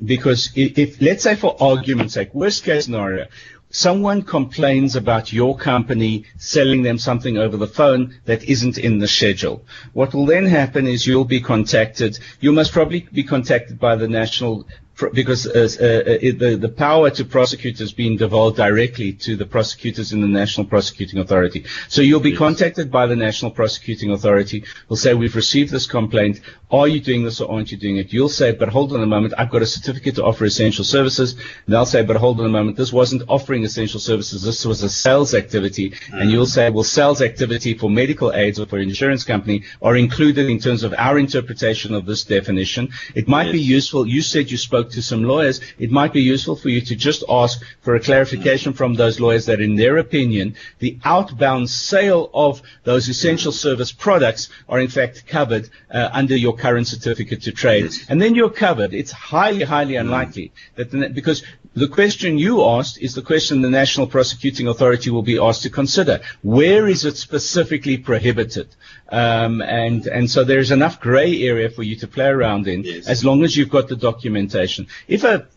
Because if let's say, for argument's sake, worst case scenario, someone complains about your company selling them something over the phone that isn't in the schedule. What will then happen is you'll be contacted. You must probably be contacted by the national, because the power to prosecute has been devolved directly to the prosecutors in the National Prosecuting Authority. So you'll be contacted by the National Prosecuting Authority. We'll say, we've received this complaint. Are you doing this or aren't you doing it? You'll say, but hold on a moment, I've got a certificate to offer essential services. And they'll say, but hold on a moment, this wasn't offering essential services, this was a sales activity. And you'll say, well, sales activity for medical aids or for insurance company are included in terms of our interpretation of this definition. It might be useful, you said you spoke to some lawyers, it might be useful for you to just ask for a clarification from those lawyers that in their opinion, the outbound sale of those essential service products are in fact covered under your current certificate to trade. And then you're covered. It's highly, highly unlikely that, because the question you asked is the question the National Prosecuting Authority will be asked to consider. Where is it specifically prohibited? And so there's enough gray area for you to play around in, as long as you've got the documentation. If a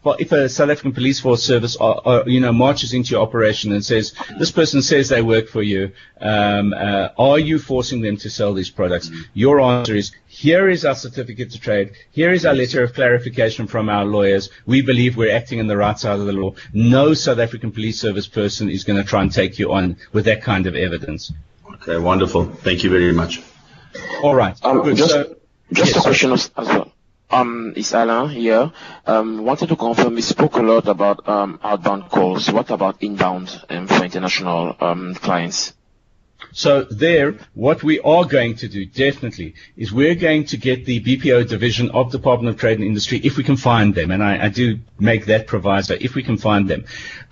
South African Police Force service marches into your operation and says, this person says they work for you, are you forcing them to sell these products? Your answer is, here is our certificate to trade, here is our letter of clarification from our lawyers, we believe we're acting in the right side of the law. No South African Police Service person is going to try and take you on with that kind of evidence. Okay, wonderful. Thank you very much. All right. Just a question as well. It's Alain here. Wanted to confirm, we spoke a lot about outbound calls. What about inbound for international clients? So there, what we are going to do, definitely, is we're going to get the BPO division of the Department of Trade and Industry, if we can find them, and I do make that proviso, if we can find them.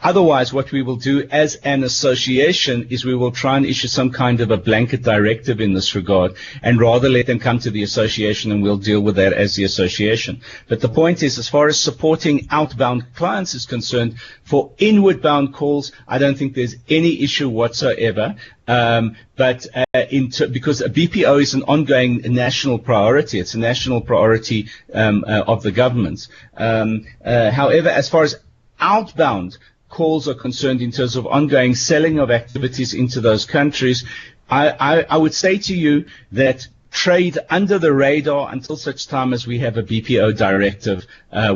Otherwise, what we will do as an association is we will try and issue some kind of a blanket directive in this regard, and rather let them come to the association and we'll deal with that as the association. But the point is, as far as supporting outbound clients is concerned, for inward-bound calls, I don't think there's any issue whatsoever. Because a BPO is an ongoing national priority. It's a national priority of the government. However, as far as outbound calls are concerned in terms of ongoing selling of activities into those countries, I would say to you that trade under the radar until such time as we have a BPO directive,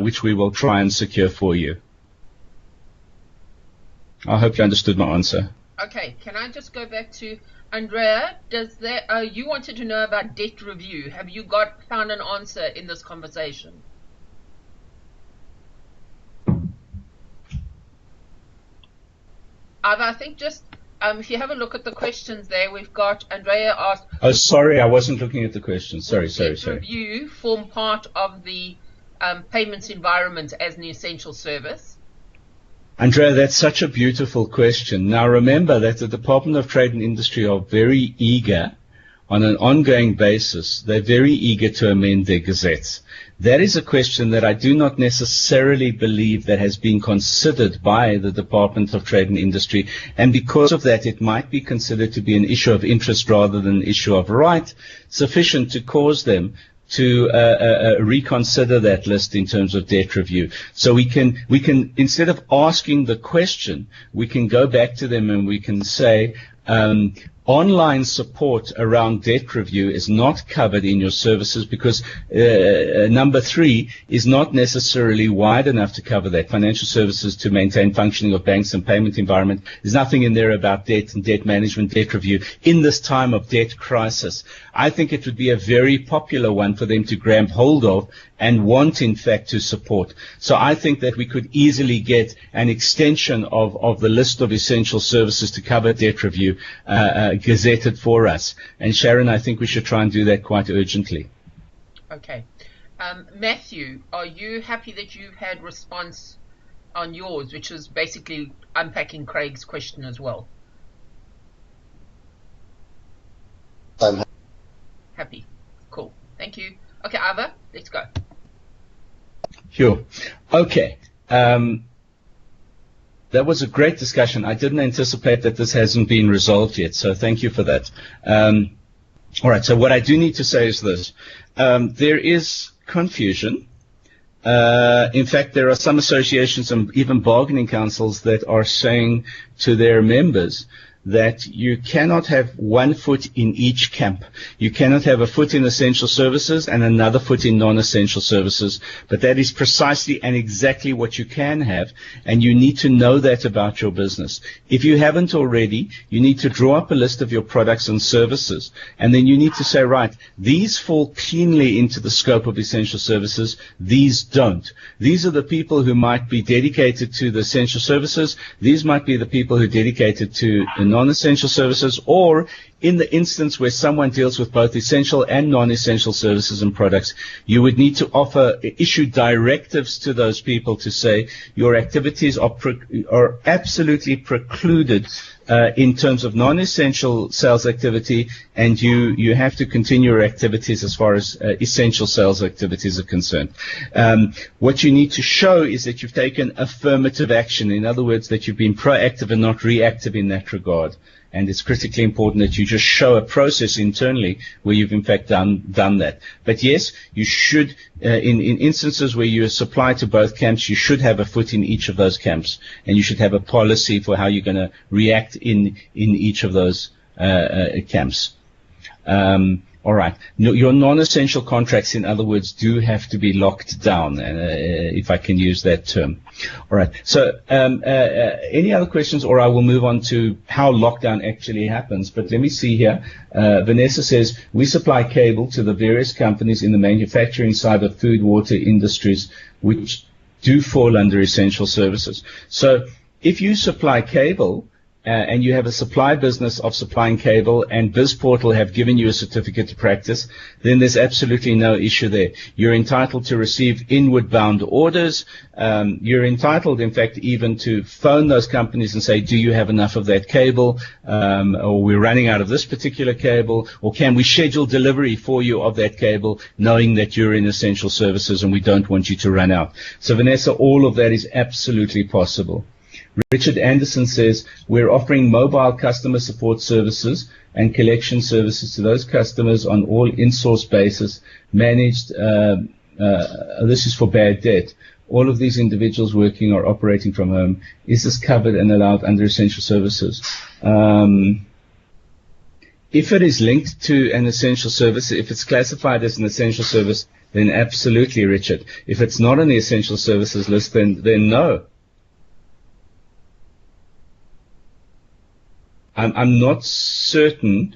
which we will try and secure for you. I hope you understood my answer. Okay, can I just go back to Andrea? Does that you wanted to know about debt review? Have you found an answer in this conversation? I think just if you have a look at the questions there, we've got Andrea asked. Oh, sorry, I wasn't looking at the questions. Sorry. Review form part of the payments environment as an essential service? Andrea, that's such a beautiful question. Now, remember that the Department of Trade and Industry are very eager on an ongoing basis. They're very eager to amend their gazettes. That is a question that I do not necessarily believe that has been considered by the Department of Trade and Industry, and because of that it might be considered to be an issue of interest rather than an issue of right, sufficient to cause them to reconsider that list in terms of debt review. So we can instead of asking the question, we can go back to them and we can say, online support around debt review is not covered in your services because number 3 is not necessarily wide enough to cover that. Financial services to maintain functioning of banks and payment environment. There's nothing in there about debt and debt management, debt review in this time of debt crisis. I think it would be a very popular one for them to grab hold of and want, in fact, to support. So I think that we could easily get an extension of the list of essential services to cover debt review gazetted for us. And Sharon, I think we should try and do that quite urgently. Okay. Matthew, are you happy that you've had response on yours, which is basically unpacking Craig's question as well? I'm happy. Cool. Thank you. Okay, Ava, let's go. Sure. Okay. That was a great discussion. I didn't anticipate that this hasn't been resolved yet, so thank you for that. All right, so what I do need to say is this. There is confusion. In fact, there are some associations and even bargaining councils that are saying to their members that you cannot have one foot in each camp. You cannot have a foot in essential services and another foot in non-essential services, but that is precisely and exactly what you can have, and you need to know that about your business. If you haven't already, you need to draw up a list of your products and services, and then you need to say, right, these fall cleanly into the scope of essential services, these don't. These are the people who might be dedicated to the essential services, these might be the people who are dedicated to the non-essential services, or in the instance where someone deals with both essential and non-essential services and products, you would need to issue directives to those people to say your activities are absolutely precluded in terms of non-essential sales activity, and you have to continue your activities as far as essential sales activities are concerned. What you need to show is that you've taken affirmative action. In other words, that you've been proactive and not reactive in that regard. And it's critically important that you just show a process internally where you've in fact done that. But yes, you should, in instances where you supply to both camps, you should have a foot in each of those camps, and you should have a policy for how you're going to react in each of those camps. All right. Your non-essential contracts, in other words, do have to be locked down, if I can use that term. All right. So any other questions, or I will move on to how lockdown actually happens. But let me see here. Vanessa says, we supply cable to the various companies in the manufacturing side of food, water industries, which do fall under essential services. So if you supply cable, and you have a supply business of supplying cable, and BizPortal have given you a certificate to practice, then there's absolutely no issue there. You're entitled to receive inward bound orders. You're entitled, in fact, even to phone those companies and say, do you have enough of that cable? Or we're running out of this particular cable, or can we schedule delivery for you of that cable, knowing that you're in essential services and we don't want you to run out. So Vanessa, all of that is absolutely possible. Richard Anderson says, we're offering mobile customer support services and collection services to those customers on all in-source basis, managed, this is for bad debt. All of these individuals working or operating from home, is this covered and allowed under essential services? If it is linked to an essential service, if it's classified as an essential service, then absolutely, Richard. If it's not on the essential services list, then no. I'm not certain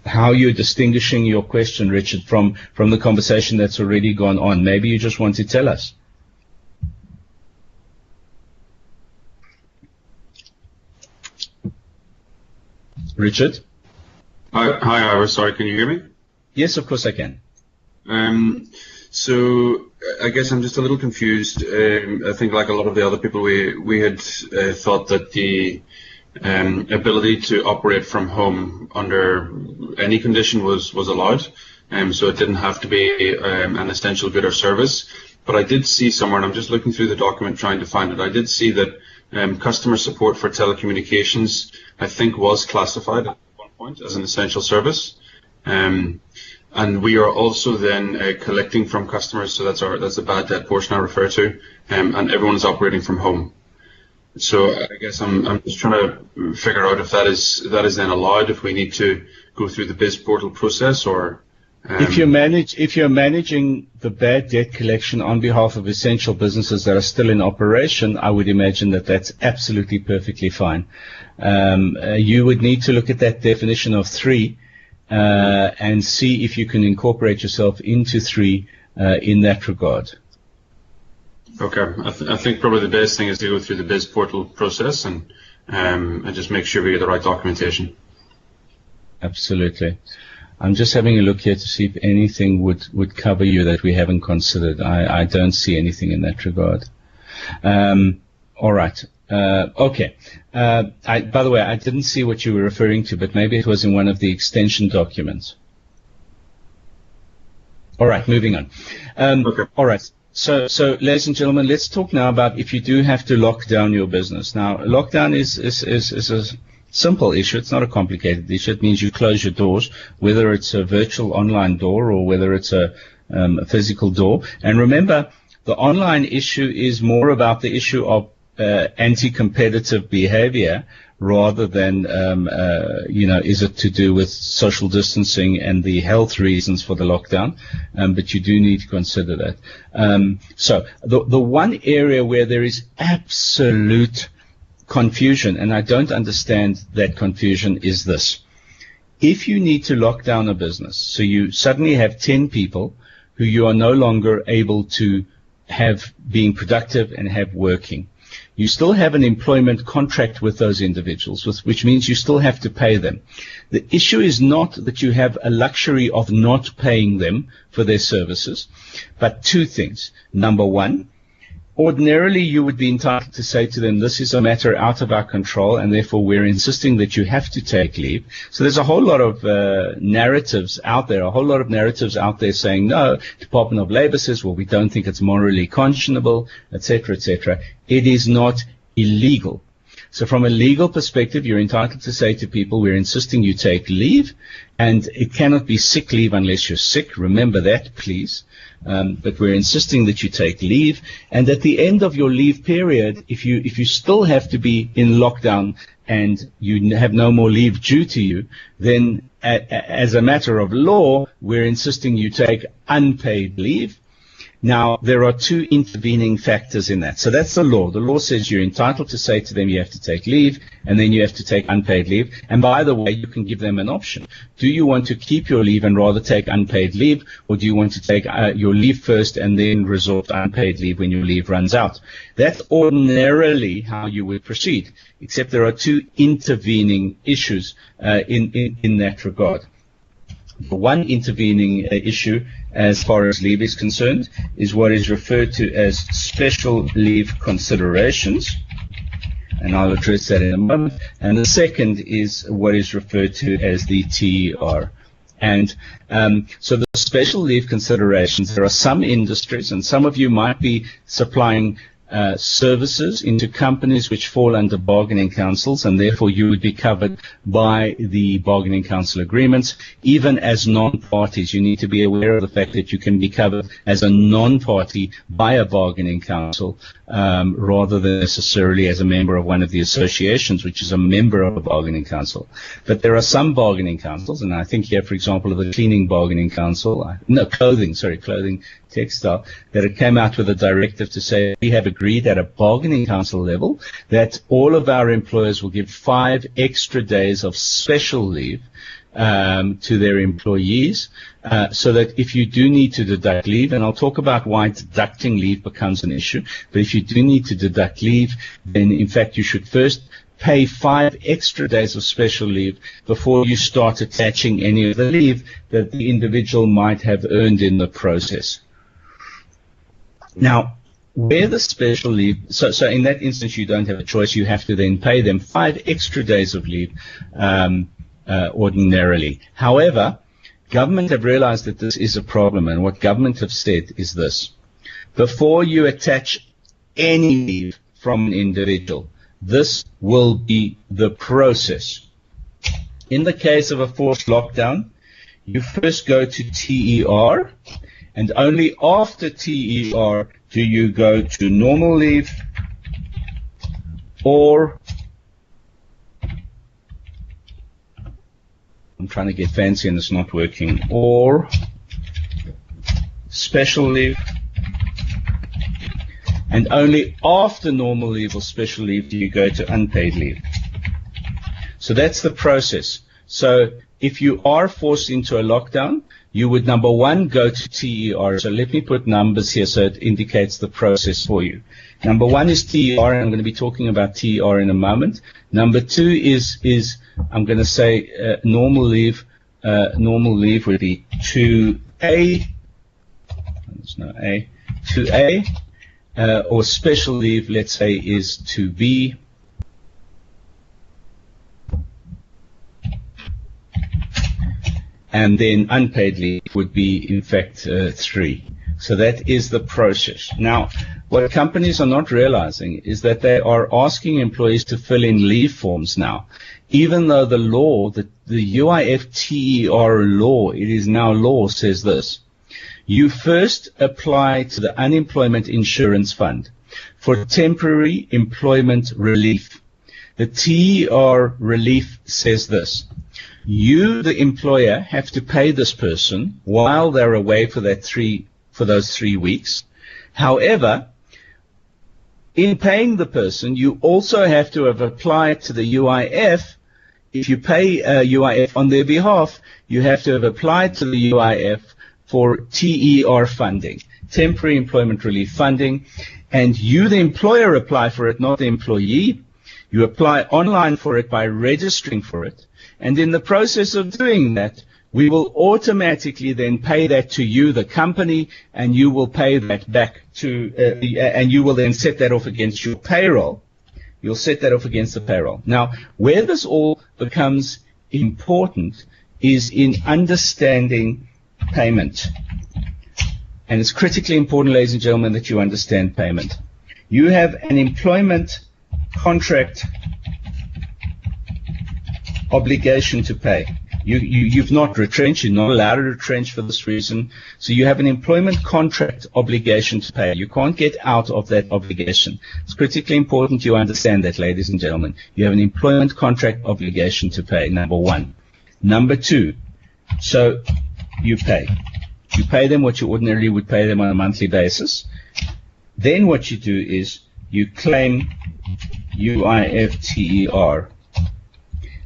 how you're distinguishing your question, Richard, from the conversation that's already gone on. Maybe you just want to tell us. Richard? Hi, Iris. Sorry, can you hear me? Yes, of course I can. So I guess I'm just a little confused. I think like a lot of the other people, we had thought that the ability to operate from home under any condition was allowed. So it didn't have to be an essential good or service. But I did see somewhere, and I'm just looking through the document trying to find it, I did see that customer support for telecommunications, I think, was classified at one point as an essential service. And we are also then collecting from customers, so that's the bad debt portion I refer to, and everyone is operating from home. So I guess I'm just trying to figure out if that is then allowed, if we need to go through the biz portal process, or if you're managing the bad debt collection on behalf of essential businesses that are still in operation, I would imagine that that's absolutely perfectly fine. You would need to look at that definition of 3 and see if you can incorporate yourself into 3 in that regard. Okay, I think probably the best thing is to go through the biz portal process and just make sure we get the right documentation. Absolutely. I'm just having a look here to see if anything would cover you that we haven't considered. I don't see anything in that regard. All right. Okay. By the way, I didn't see what you were referring to, but maybe it was in one of the extension documents. All right, moving on. Okay. All right. So, ladies and gentlemen, let's talk now about if you do have to lock down your business. Now, lockdown is a simple issue. It's not a complicated issue. It means you close your doors, whether it's a virtual online door or whether it's a physical door. And remember, the online issue is more about the issue of anti-competitive behavior rather than, is it to do with social distancing and the health reasons for the lockdown? But you do need to consider that. So the one area where there is absolute confusion, and I don't understand that confusion, is this. If you need to lock down a business, so you suddenly have 10 people who you are no longer able to have being productive and have working, you still have an employment contract with those individuals, which means you still have to pay them. The issue is not that you have a luxury of not paying them for their services, but 2 things. Number 1, ordinarily you would be entitled to say to them, this is a matter out of our control, and therefore we're insisting that you have to take leave. So there's a whole lot of narratives out there saying, no, Department of Labor says, well, we don't think it's morally conscionable, etc., etc. It is not illegal. So from a legal perspective, you're entitled to say to people, we're insisting you take leave, and it cannot be sick leave unless you're sick. Remember that, please. But we're insisting that you take leave, and at the end of your leave period, if you still have to be in lockdown and you have no more leave due to you, then as a matter of law, we're insisting you take unpaid leave. Now, there are 2 intervening factors in that. So that's the law. The law says you're entitled to say to them you have to take leave, and then you have to take unpaid leave. And by the way, you can give them an option. Do you want to keep your leave and rather take unpaid leave, or do you want to take your leave first and then resort to unpaid leave when your leave runs out? That's ordinarily how you would proceed, except there are 2 intervening issues in that regard. The one intervening issue as far as leave is concerned is what is referred to as special leave considerations, and I'll address that in a moment. And the second is what is referred to as the TER. And so the special leave considerations, there are some industries, and some of you might be supplying services into companies which fall under bargaining councils, and therefore you would be covered by the bargaining council agreements. Even as non-parties, you need to be aware of the fact that you can be covered as a non-party by a bargaining council rather than necessarily as a member of one of the associations, which is a member of a bargaining council. But there are some bargaining councils, and I think here, for example, of the cleaning bargaining council, clothing, textile, that it came out with a directive to say we have agreed at a bargaining council level that all of our employers will give 5 extra days of special leave to their employees, so that if you do need to deduct leave, and I'll talk about why deducting leave becomes an issue, but if you do need to deduct leave, then in fact you should first pay 5 extra days of special leave before you start attaching any of the leave that the individual might have earned in the process. Now, where the special leave, so in that instance you don't have a choice, you have to then pay them 5 extra days of leave ordinarily. However, government have realized that this is a problem, and what government have said is this: before you attach any leave from an individual, this will be the process. In the case of a forced lockdown, you first go to TER, and only after TER do you go to normal leave or, I'm trying to get fancy and it's not working, or special leave. And only after normal leave or special leave do you go to unpaid leave. So that's the process. So if you are forced into a lockdown, you would, number one, go to TER. So let me put numbers here so it indicates the process for you. Number one is TER, and I'm going to be talking about TER in a moment. Number two is I'm going to say normal leave. Normal leave would be 2A. There's no A. 2A. Or special leave, let's say, is 2B. And then unpaid leave would be, in fact, 3. So that is the process. Now, what companies are not realizing is that they are asking employees to fill in leave forms now, even though the law, the UIF TER law, it is now law, says this: you first apply to the Unemployment Insurance Fund for temporary employment relief. The TER relief says this: you, the employer, have to pay this person while they're away for those 3 weeks. However, in paying the person, you also have to have applied to the UIF. If you pay UIF on their behalf, you have to have applied to the UIF for TER funding, temporary employment relief funding, and you, the employer, apply for it, not the employee. You apply online for it by registering for it, and in the process of doing that, we will automatically then pay that to you, the company, and you will pay that back to, and you will then set that off against your payroll. You'll set that off against the payroll. Now, where this all becomes important is in understanding payment. And it's critically important, ladies and gentlemen, that you understand payment. You have an employment contract obligation to pay. You've not retrenched. You're not allowed to retrench for this reason. So you have an employment contract obligation to pay. You can't get out of that obligation. It's critically important you understand that, ladies and gentlemen. You have an employment contract obligation to pay, number one. Number two, so you pay. You pay them what you ordinarily would pay them on a monthly basis. Then what you do is you claim UIF TER.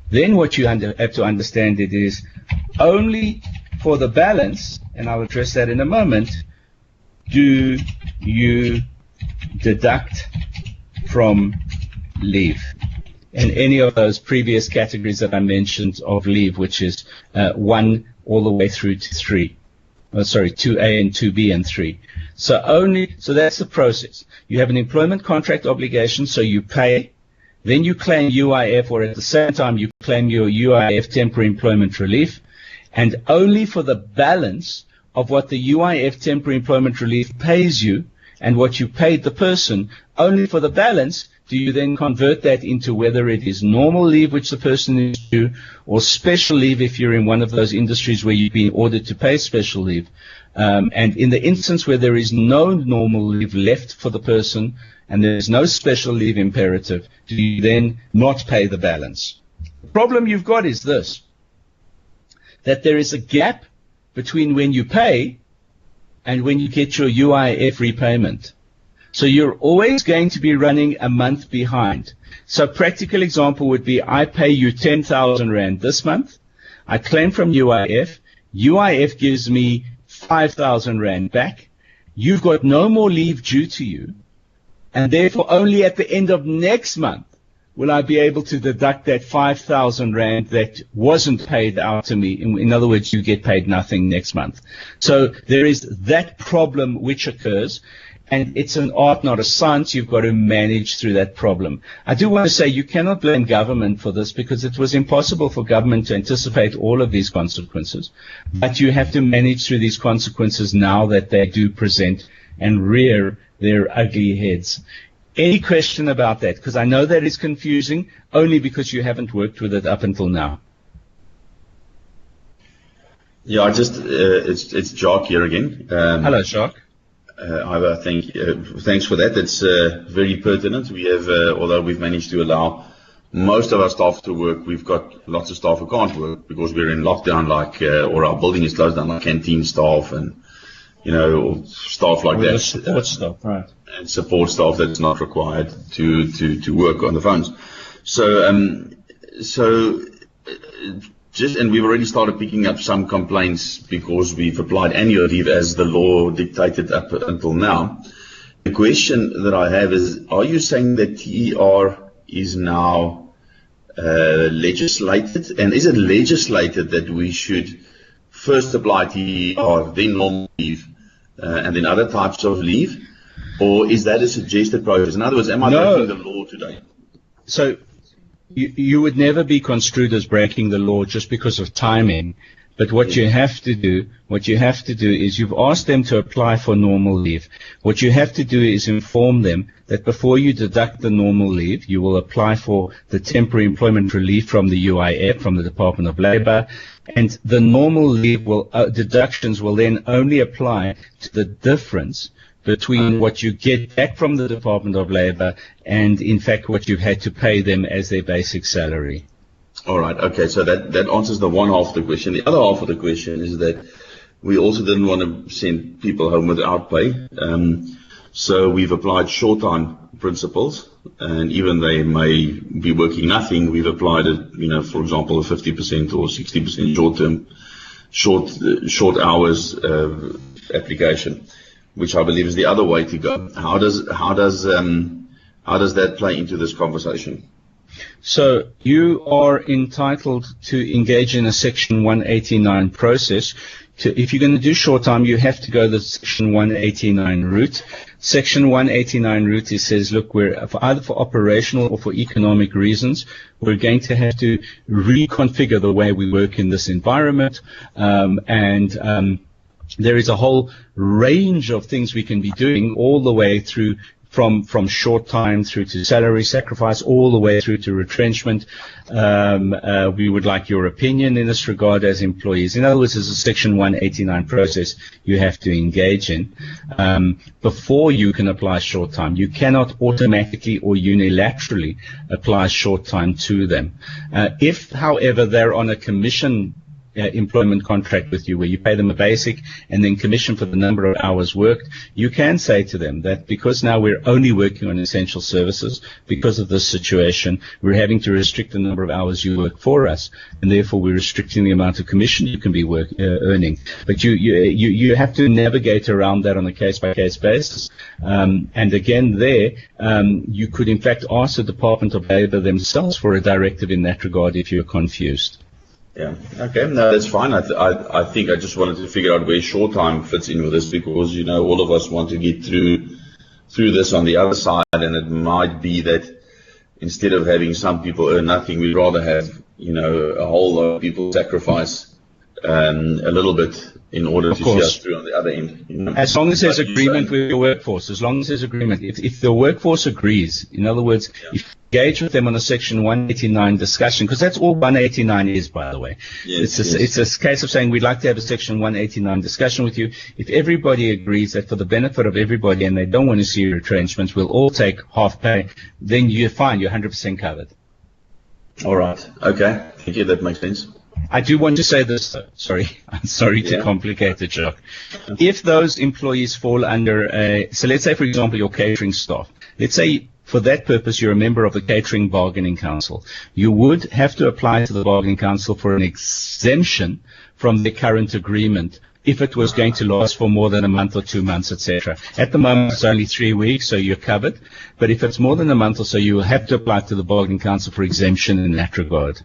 Then what you have to understand it is only for the balance, and I'll address that in a moment, do you deduct from leave. And any of those previous categories that I mentioned of leave, which is 1 all the way through to 3. Oh, sorry, 2A and 2B and 3. So that's the process. You have an employment contract obligation, so you pay. Then you claim UIF, or at the same time you claim your UIF temporary employment relief, and only for the balance of what the UIF temporary employment relief pays you and what you paid the person, only for the balance do you then convert that into whether it is normal leave, which the person is due, or special leave if you're in one of those industries where you've been ordered to pay special leave. And in the instance where there is no normal leave left for the person and there is no special leave imperative, do you then not pay the balance? The problem you've got is this, that there is a gap between when you pay and when you get your UIF repayment. So you're always going to be running a month behind. So a practical example would be I pay you 10,000 Rand this month. I claim from UIF. UIF gives me 5,000 Rand back. You've got no more leave due to you. And therefore only at the end of next month will I be able to deduct that 5,000 rand that wasn't paid out to me? In other words, you get paid nothing next month. So there is that problem which occurs, and it's an art, not a science. You've got to manage through that problem. I do want to say you cannot blame government for this, because it was impossible for government to anticipate all of these consequences. But you have to manage through these consequences now that they do present and rear their ugly heads. Any question about that? Because I know that is confusing, only because you haven't worked with it up until now. Yeah, it's Jacques here again. Hello, Jacques. Thanks for that. It's very pertinent. We have, although we've managed to allow most of our staff to work, we've got lots of staff who can't work because we're in lockdown, or our building is closed down, like canteen staff and, or staff like that. Support staff, right. And support staff that's not required to work on the phones. And we've already started picking up some complaints because we've applied annual leave as the law dictated up until now. The question that I have is, are you saying that TER is now legislated? And is it legislated that we should first apply TER, then normal leave, and then other types of leave? Or is that a suggested process? In other words, am I breaking the law today? So you would never be construed as breaking the law just because of timing. But what you have to do is you've asked them to apply for normal leave. What you have to do is inform them that before you deduct the normal leave, you will apply for the temporary employment relief from the UIF, from the Department of Labor, and the normal leave deductions will then only apply to the difference between what you get back from the Department of Labor and, in fact, what you've had to pay them as their basic salary. All right. Okay. So that answers the one half of the question. The other half of the question is that we also didn't want to send people home without pay. So we've applied short-time principles, and even they may be working nothing, we've applied for example, a 50% or 60% short-term, short hours application, which I believe is the other way to go. How does that play into this conversation? So you are entitled to engage in a Section 189 process. If you're going to do short time, you have to go the Section 189 route. Section 189 route, it says, look, either for operational or for economic reasons, we're going to have to reconfigure the way we work in this environment, there is a whole range of things we can be doing, all the way through from short time through to salary sacrifice, all the way through to retrenchment. We would like your opinion in this regard as employees. In other words, there's a Section 189 process you have to engage in before you can apply short time. You cannot automatically or unilaterally apply short time to them. If, however, they're on a commission employment contract with you, where you pay them a basic and then commission for the number of hours worked, you can say to them that because now we're only working on essential services, because of this situation, we're having to restrict the number of hours you work for us, and therefore we're restricting the amount of commission you can be earning. But you have to navigate around that on a case-by-case basis. And again, you could in fact ask the Department of Labor themselves for a directive in that regard if you're confused. Yeah. Okay. No, that's fine. I think I just wanted to figure out where short time fits in with this, because all of us want to get through this on the other side, and it might be that instead of having some people earn nothing, we'd rather have a whole lot of people sacrifice a little bit in order to see us through on the other end. As long as there's agreement with your workforce, as long as there's agreement, if the workforce agrees, in other words, if you engage with them on a Section 189 discussion, because that's all 189 is, by the way. It's a case of saying we'd like to have a Section 189 discussion with you. If everybody agrees that for the benefit of everybody and they don't want to see retrenchments, we'll all take half pay, then you're fine, you're 100% covered. All right. Okay. Thank you. That makes sense. I do want to say this, though. I'm sorry to complicate it, Jacques. If those employees fall under so let's say, for example, your catering staff, let's say for that purpose you're a member of the Catering Bargaining Council, you would have to apply to the Bargaining Council for an exemption from the current agreement if it was going to last for more than a month or 2 months, etc. At the moment, it's only 3 weeks, so you're covered. But if it's more than a month or so, you will have to apply to the Bargaining Council for exemption in that regard.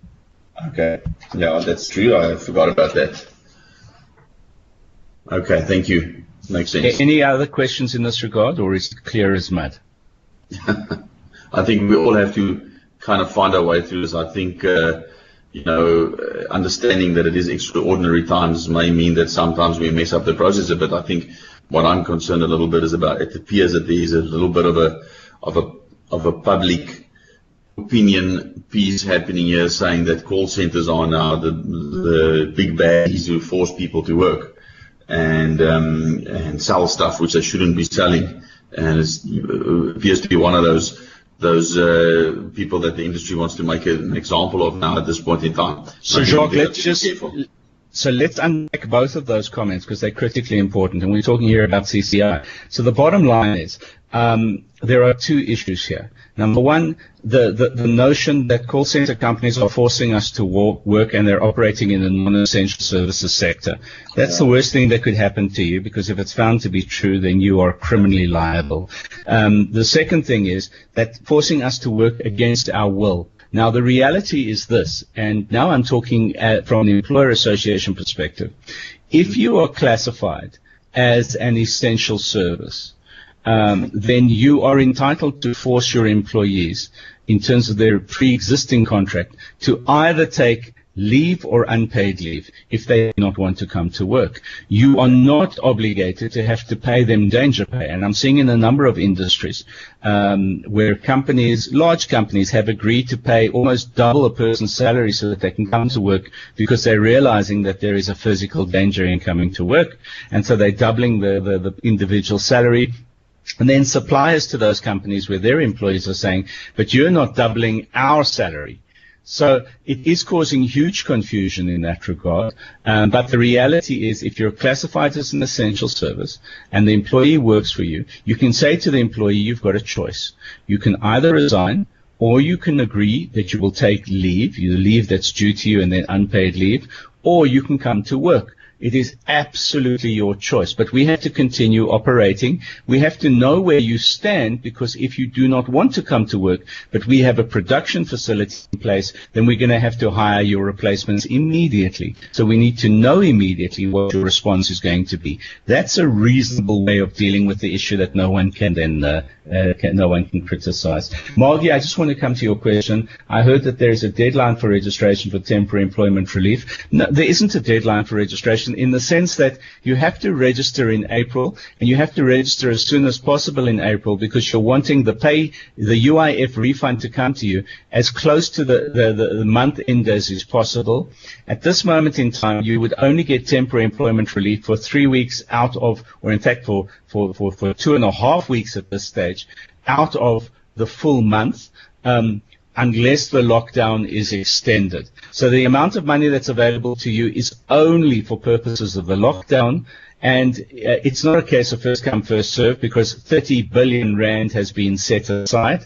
Okay. Yeah, that's true. I forgot about that. Okay, thank you. Makes sense. Any other questions in this regard, or is it clear as mud? I think we all have to kind of find our way through this. I think, understanding that it is extraordinary times may mean that sometimes we mess up the process a bit. I think what I'm concerned a little bit is about, it appears that there is a little bit of a public opinion piece happening here, saying that call centers are now the big baddies who force people to work and sell stuff which they shouldn't be selling. And it appears to be one of those people that the industry wants to make an example of now at this point in time. So, Jacques, let's unpack both of those comments because they're critically important, and we're talking here about CCI. So the bottom line is there are two issues here. Number one, the notion that call center companies are forcing us to work and they're operating in the non-essential services sector. That's the worst thing that could happen to you, because if it's found to be true, then you are criminally liable. The second thing is that forcing us to work against our will. Now, the reality is this, and now I'm talking from the employer association perspective. If you are classified as an essential service, then you are entitled to force your employees, in terms of their pre-existing contract, to either take leave or unpaid leave if they do not want to come to work. You are not obligated to have to pay them danger pay. And I'm seeing in a number of industries where large companies have agreed to pay almost double a person's salary so that they can come to work, because they're realizing that there is a physical danger in coming to work. And so they're doubling the individual salary. And then suppliers to those companies where their employees are saying, but you're not doubling our salary. So it is causing huge confusion in that regard. But the reality is, if you're classified as an essential service and the employee works for you, you can say to the employee, you've got a choice. You can either resign, or you can agree that you will take leave, the leave that's due to you and then unpaid leave, or you can come to work. It is absolutely your choice, but we have to continue operating. We have to know where you stand, because if you do not want to come to work, but we have a production facility in place, then we're going to have to hire your replacements immediately. So we need to know immediately what your response is going to be. That's a reasonable way of dealing with the issue that no one can criticize. Margie, I just want to come to your question. I heard that there is a deadline for registration for temporary employment relief. No, there isn't a deadline for registration, in the sense that you have to register in April, and you have to register as soon as possible in April, because you're wanting the UIF refund to come to you as close to the month end as is possible. At this moment in time, you would only get temporary employment relief for 3 weeks out of, or in fact for 2.5 weeks at this stage, out of the full month, unless the lockdown is extended. So the amount of money that's available to you is only for purposes of the lockdown, and it's not a case of first come, first serve, because 30 billion rand has been set aside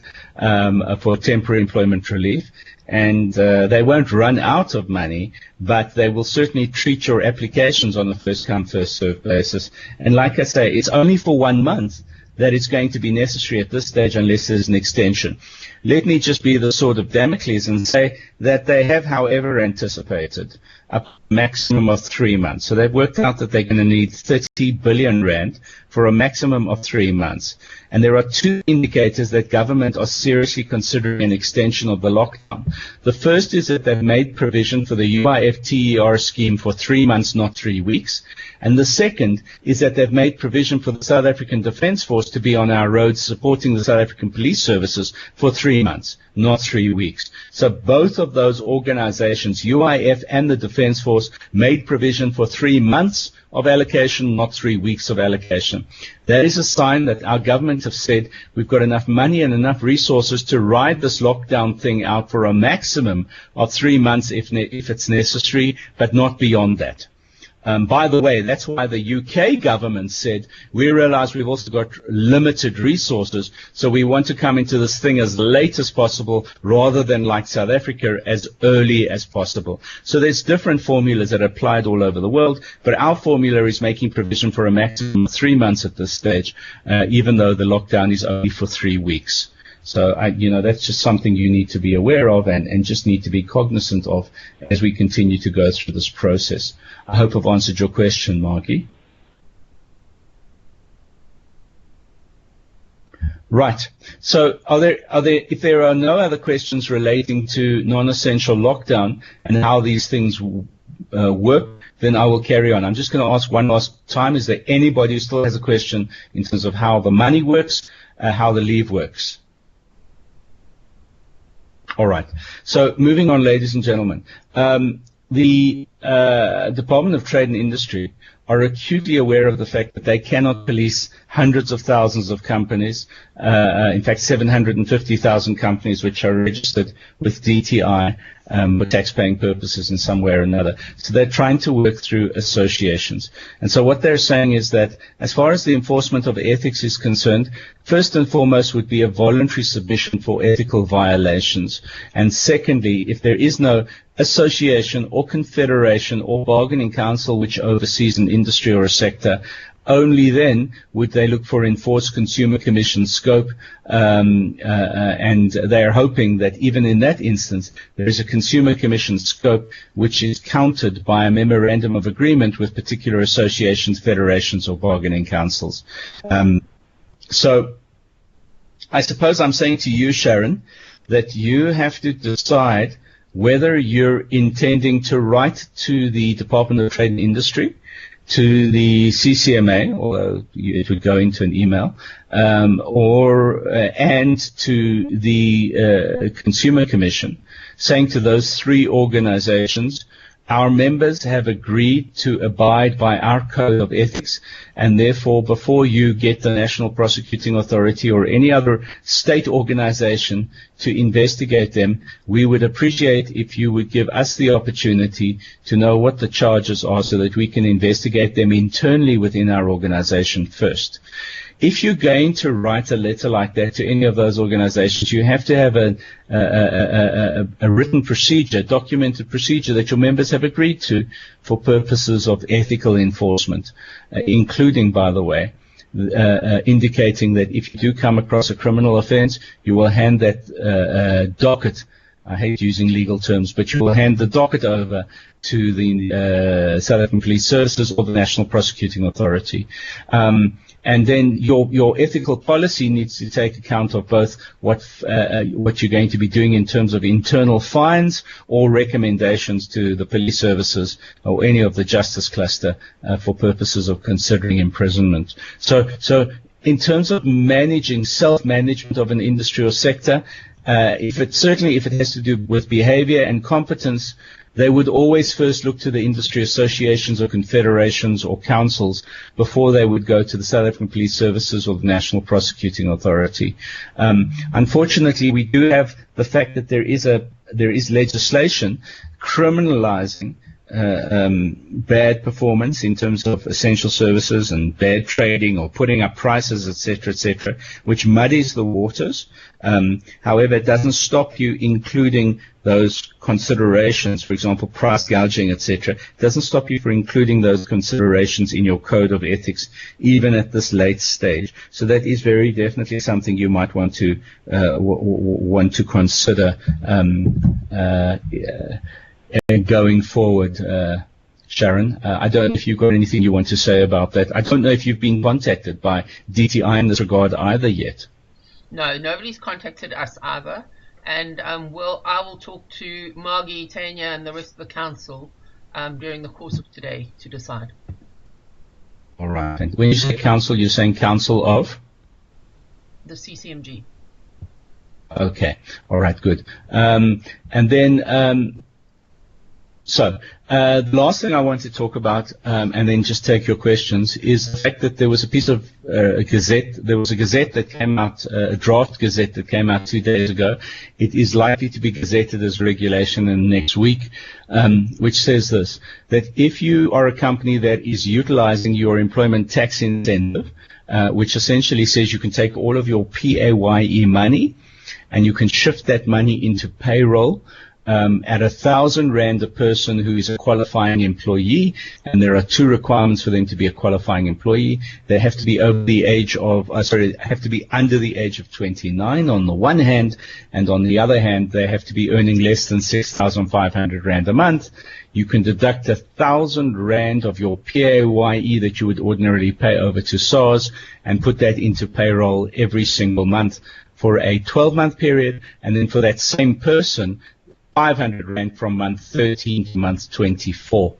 for temporary employment relief, and they won't run out of money, but they will certainly treat your applications on a first come, first serve basis. And like I say, it's only for 1 month that it's going to be necessary at this stage, unless there's an extension. Let me just be the sword of Damocles and say that they have, however, anticipated a maximum of 3 months. So they've worked out that they're going to need 30 billion rand for a maximum of 3 months. And there are two indicators that government are seriously considering an extension of the lockdown. The first is that they've made provision for the UIF TER scheme for 3 months, not 3 weeks. And the second is that they've made provision for the South African Defence Force to be on our roads supporting the South African police services for 3 months, not 3 weeks. So both of those organizations, UIF and the Defence Force, made provision for 3 months of allocation, not 3 weeks of allocation. That is a sign that our government have said we've got enough money and enough resources to ride this lockdown thing out for a maximum of 3 months if it's necessary, but not beyond that. By the way, that's why the UK government said, we realize we've also got limited resources, so we want to come into this thing as late as possible rather than, like South Africa, as early as possible. So there's different formulas that are applied all over the world, but our formula is making provision for a maximum of 3 months at this stage, even though the lockdown is only for 3 weeks. So, that's just something you need to be aware of and just need to be cognizant of as we continue to go through this process. I hope I've answered your question, Margie. Right. So if there are no other questions relating to non-essential lockdown and how these things work, then I will carry on. I'm just going to ask one last time. Is there anybody who still has a question in terms of how the money works, how the leave works? All right. So moving on, ladies and gentlemen, the Department of Trade and Industry are acutely aware of the fact that they cannot police hundreds of thousands of companies, in fact 750,000 companies which are registered with DTI for tax-paying purposes in some way or another. So they're trying to work through associations. And so what they're saying is that as far as the enforcement of ethics is concerned, first and foremost would be a voluntary submission for ethical violations. And secondly, if there is no association or confederation or bargaining council which oversees an industry or a sector, only then would they look for enforced consumer commission scope, and they are hoping that even in that instance there is a consumer commission scope which is countered by a memorandum of agreement with particular associations, federations or bargaining councils. So I suppose I'm saying to you, Sharon, that you have to decide whether you're intending to write to the Department of Trade and Industry, to the CCMA, although it would go into an email, and to the Consumer Commission, saying to those three organizations, our members have agreed to abide by our code of ethics, and therefore before you get the National Prosecuting Authority or any other state organization to investigate them, we would appreciate if you would give us the opportunity to know what the charges are so that we can investigate them internally within our organization first. If you're going to write a letter like that to any of those organizations, you have to have a written procedure, documented procedure that your members have agreed to for purposes of ethical enforcement, including, by the way, indicating that if you do come across a criminal offense, you will hand that docket, I hate using legal terms, but you will hand the docket over to the South African Police Services or the National Prosecuting Authority. And then your ethical policy needs to take account of both what you're going to be doing in terms of internal fines or recommendations to the police services or any of the justice cluster for purposes of considering imprisonment. So in terms of managing self-management of an industry or sector, if it has to do with behavior and competence, they would always first look to the industry associations or confederations or councils before they would go to the South African Police Services or the National Prosecuting Authority. Unfortunately, we do have the fact that there is legislation criminalizing bad performance in terms of essential services and bad trading or putting up prices, etc., which muddies the waters. However, it doesn't stop you including those considerations, for example, price gouging, etc. It doesn't stop you from including those considerations in your code of ethics, even at this late stage. So that is very definitely something you might want to consider going forward, Sharon. I don't know if you've got anything you want to say about that. I don't know if you've been contacted by DTI in this regard either yet. No, nobody's contacted us either. And I will talk to Margie, Tanya, and the rest of the council during the course of today to decide. All right. And when you say council, you're saying council of? The CCMG. Okay. All right. Good. And then So the last thing I want to talk about, and then just take your questions, is the fact that there was a piece of a gazette. There was a gazette that came out, a draft gazette that came out 2 days ago. It is likely to be gazetted as regulation in next week, which says this: that if you are a company that is utilizing your employment tax incentive, which essentially says you can take all of your PAYE money and you can shift that money into payroll. At 1,000 rand a person who is a qualifying employee, and there are 2 requirements for them to be a qualifying employee. They have to be over the age of, have to be under the age of 29 on the one hand, and on the other hand, they have to be earning less than 6,500 rand a month. You can deduct 1,000 rand of your PAYE that you would ordinarily pay over to SARS and put that into payroll every single month for a 12-month period, and then for that same person, 500 rand from month 13 to month 24.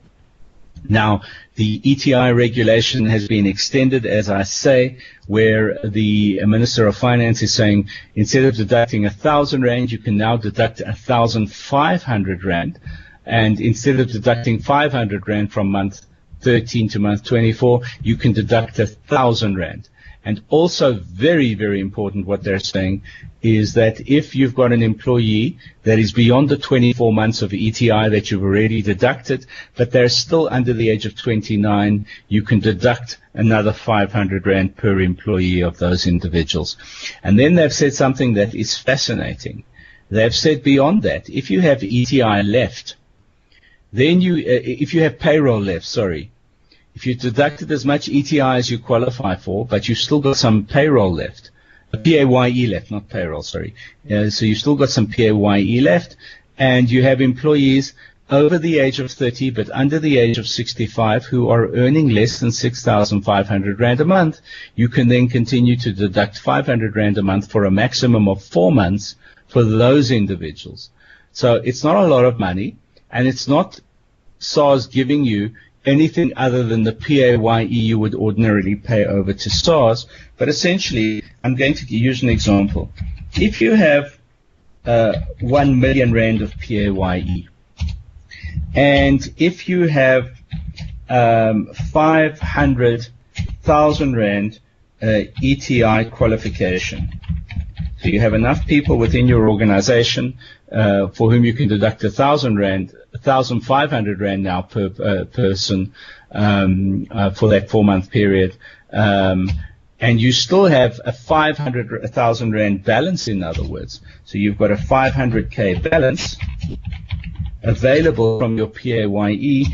Now, the ETI regulation has been extended, as I say, where the Minister of Finance is saying instead of deducting 1,000 rand, you can now deduct 1,500 rand. And instead of deducting 500 rand from month 13 to month 24, you can deduct 1,000 rand. And also very, very important what they're saying is that if you've got an employee that is beyond the 24 months of ETI that you've already deducted, but they're still under the age of 29, you can deduct another 500 rand per employee of those individuals. And then they've said something that is fascinating. They've said beyond that, if you have ETI left, then if you have payroll left, if you deducted as much ETI as you qualify for, but you've still got some payroll left, PAYE left, not payroll, so you've still got some PAYE left, and you have employees over the age of 30 but under the age of 65 who are earning less than 6,500 rand a month, you can then continue to deduct 500 rand a month for a maximum of 4 months for those individuals. So it's not a lot of money, and it's not SARS giving you anything other than the PAYE you would ordinarily pay over to SARS. But essentially, I'm going to use an example. If you have 1 million rand of PAYE, and if you have 500,000 rand ETI qualification, so you have enough people within your organization for whom you can deduct 1,000 rand, 1,500 rand now per person for that 4-month period, and you still have a 1,000 rand balance, in other words. So you've got a 500k balance available from your PAYE.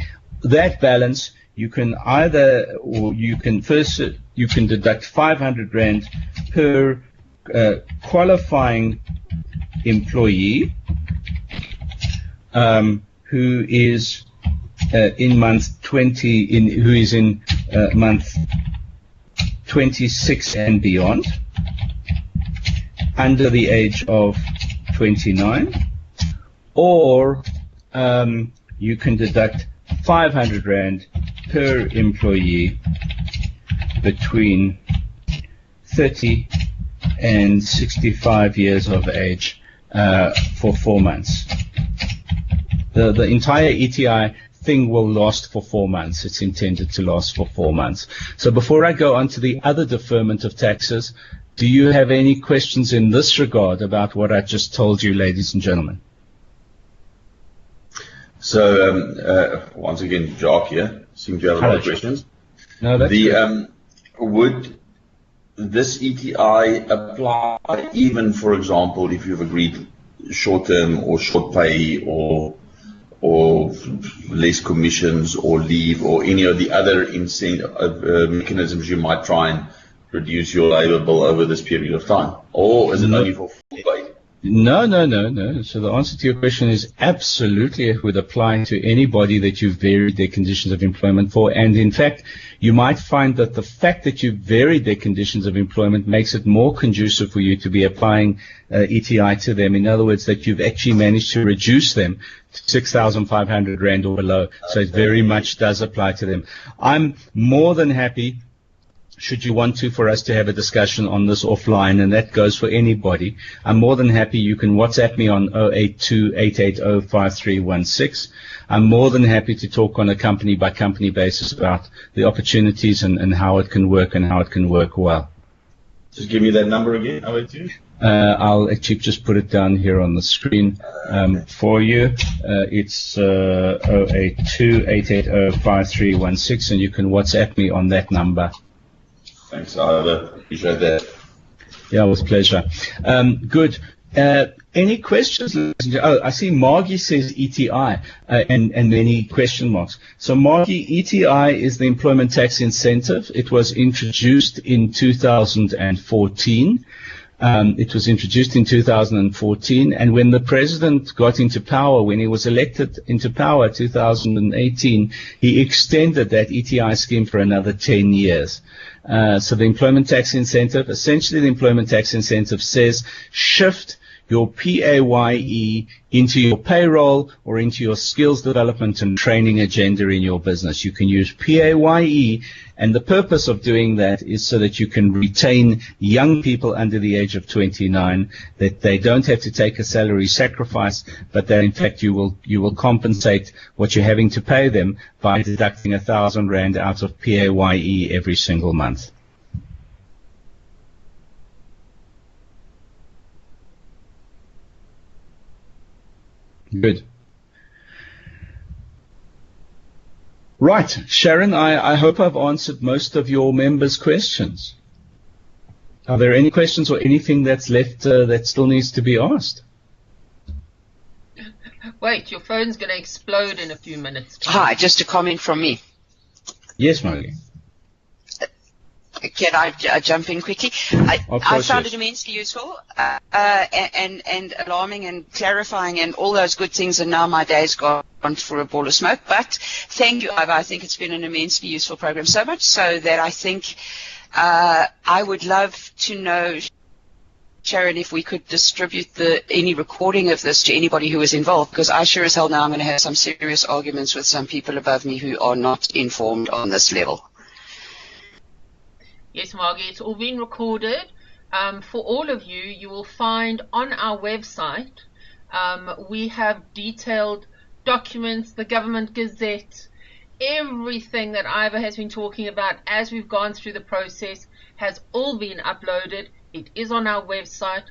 That balance you can either, or you can deduct 500 rand per qualifying employee who is in month 20, who is in month 26 and beyond, under the age of 29, or you can deduct 500 rand per employee between 30 and 65 years of age for 4 months. The entire ETI thing will last for 4 months. It's intended to last for 4 months. So before I go on to the other deferment of taxes, do you have any questions in this regard about what I just told you, ladies and gentlemen? So once again, Jacques here. Seem to have a lot of questions. No, that's good. Would this ETI apply even, for example, if you've agreed short-term or short pay or less commissions or leave or any of the other mechanisms you might try and reduce your labor bill over this period of time? Or is it only for full pay? No. So the answer to your question is absolutely it would apply to anybody that you've varied their conditions of employment for. And in fact, you might find that the fact that you've varied their conditions of employment makes it more conducive for you to be applying ETI to them. In other words, that you've actually managed to reduce them to 6,500 rand or below. So it very much does apply to them. I'm more than happy, should you want to, for us to have a discussion on this offline, and that goes for anybody. I'm more than happy. You can WhatsApp me on 082-880-5316. I'm more than happy to talk on a company-by-company basis about the opportunities and how it can work and how it can work well. Just give me that number again, 082. I'll actually just put it down here on the screen for you. It's 082-880-5316, and you can WhatsApp me on that number. Thanks, I appreciate that. Yeah, it was a pleasure. Good. Any questions? Oh, I see Margie says ETI and many question marks. So Margie, ETI is the Employment Tax Incentive. It was introduced in 2014. It was introduced in 2014, and when the president got into power, when he was elected into power 2018, he extended that ETI scheme for another 10 years. So the Employment Tax Incentive, essentially the Employment Tax Incentive says shift your PAYE into your payroll or into your skills development and training agenda in your business. You can use PAYE, and the purpose of doing that is so that you can retain young people under the age of 29, that they don't have to take a salary sacrifice, but that in fact you will compensate what you're having to pay them by deducting 1,000 Rand out of PAYE every single month. Good. Right, Sharon, I hope I've answered most of your members' questions. Are there any questions or anything that's left that still needs to be asked? Wait, your phone's going to explode in a few minutes. Hi, just a comment from me. Yes, Margie. Can I jump in quickly? I found it immensely useful and alarming and clarifying and all those good things, and now my day's gone for a ball of smoke. But thank you, Iva. I think it's been an immensely useful program, so much so that I think I would love to know, Sharon, if we could distribute any recording of this to anybody who is involved, because I sure as hell now I'm going to have some serious arguments with some people above me who are not informed on this level. Yes, Margie, it's all been recorded. For all of you, you will find on our website, we have detailed documents, the government gazette, everything that Iva has been talking about as we've gone through the process has all been uploaded. It is on our website.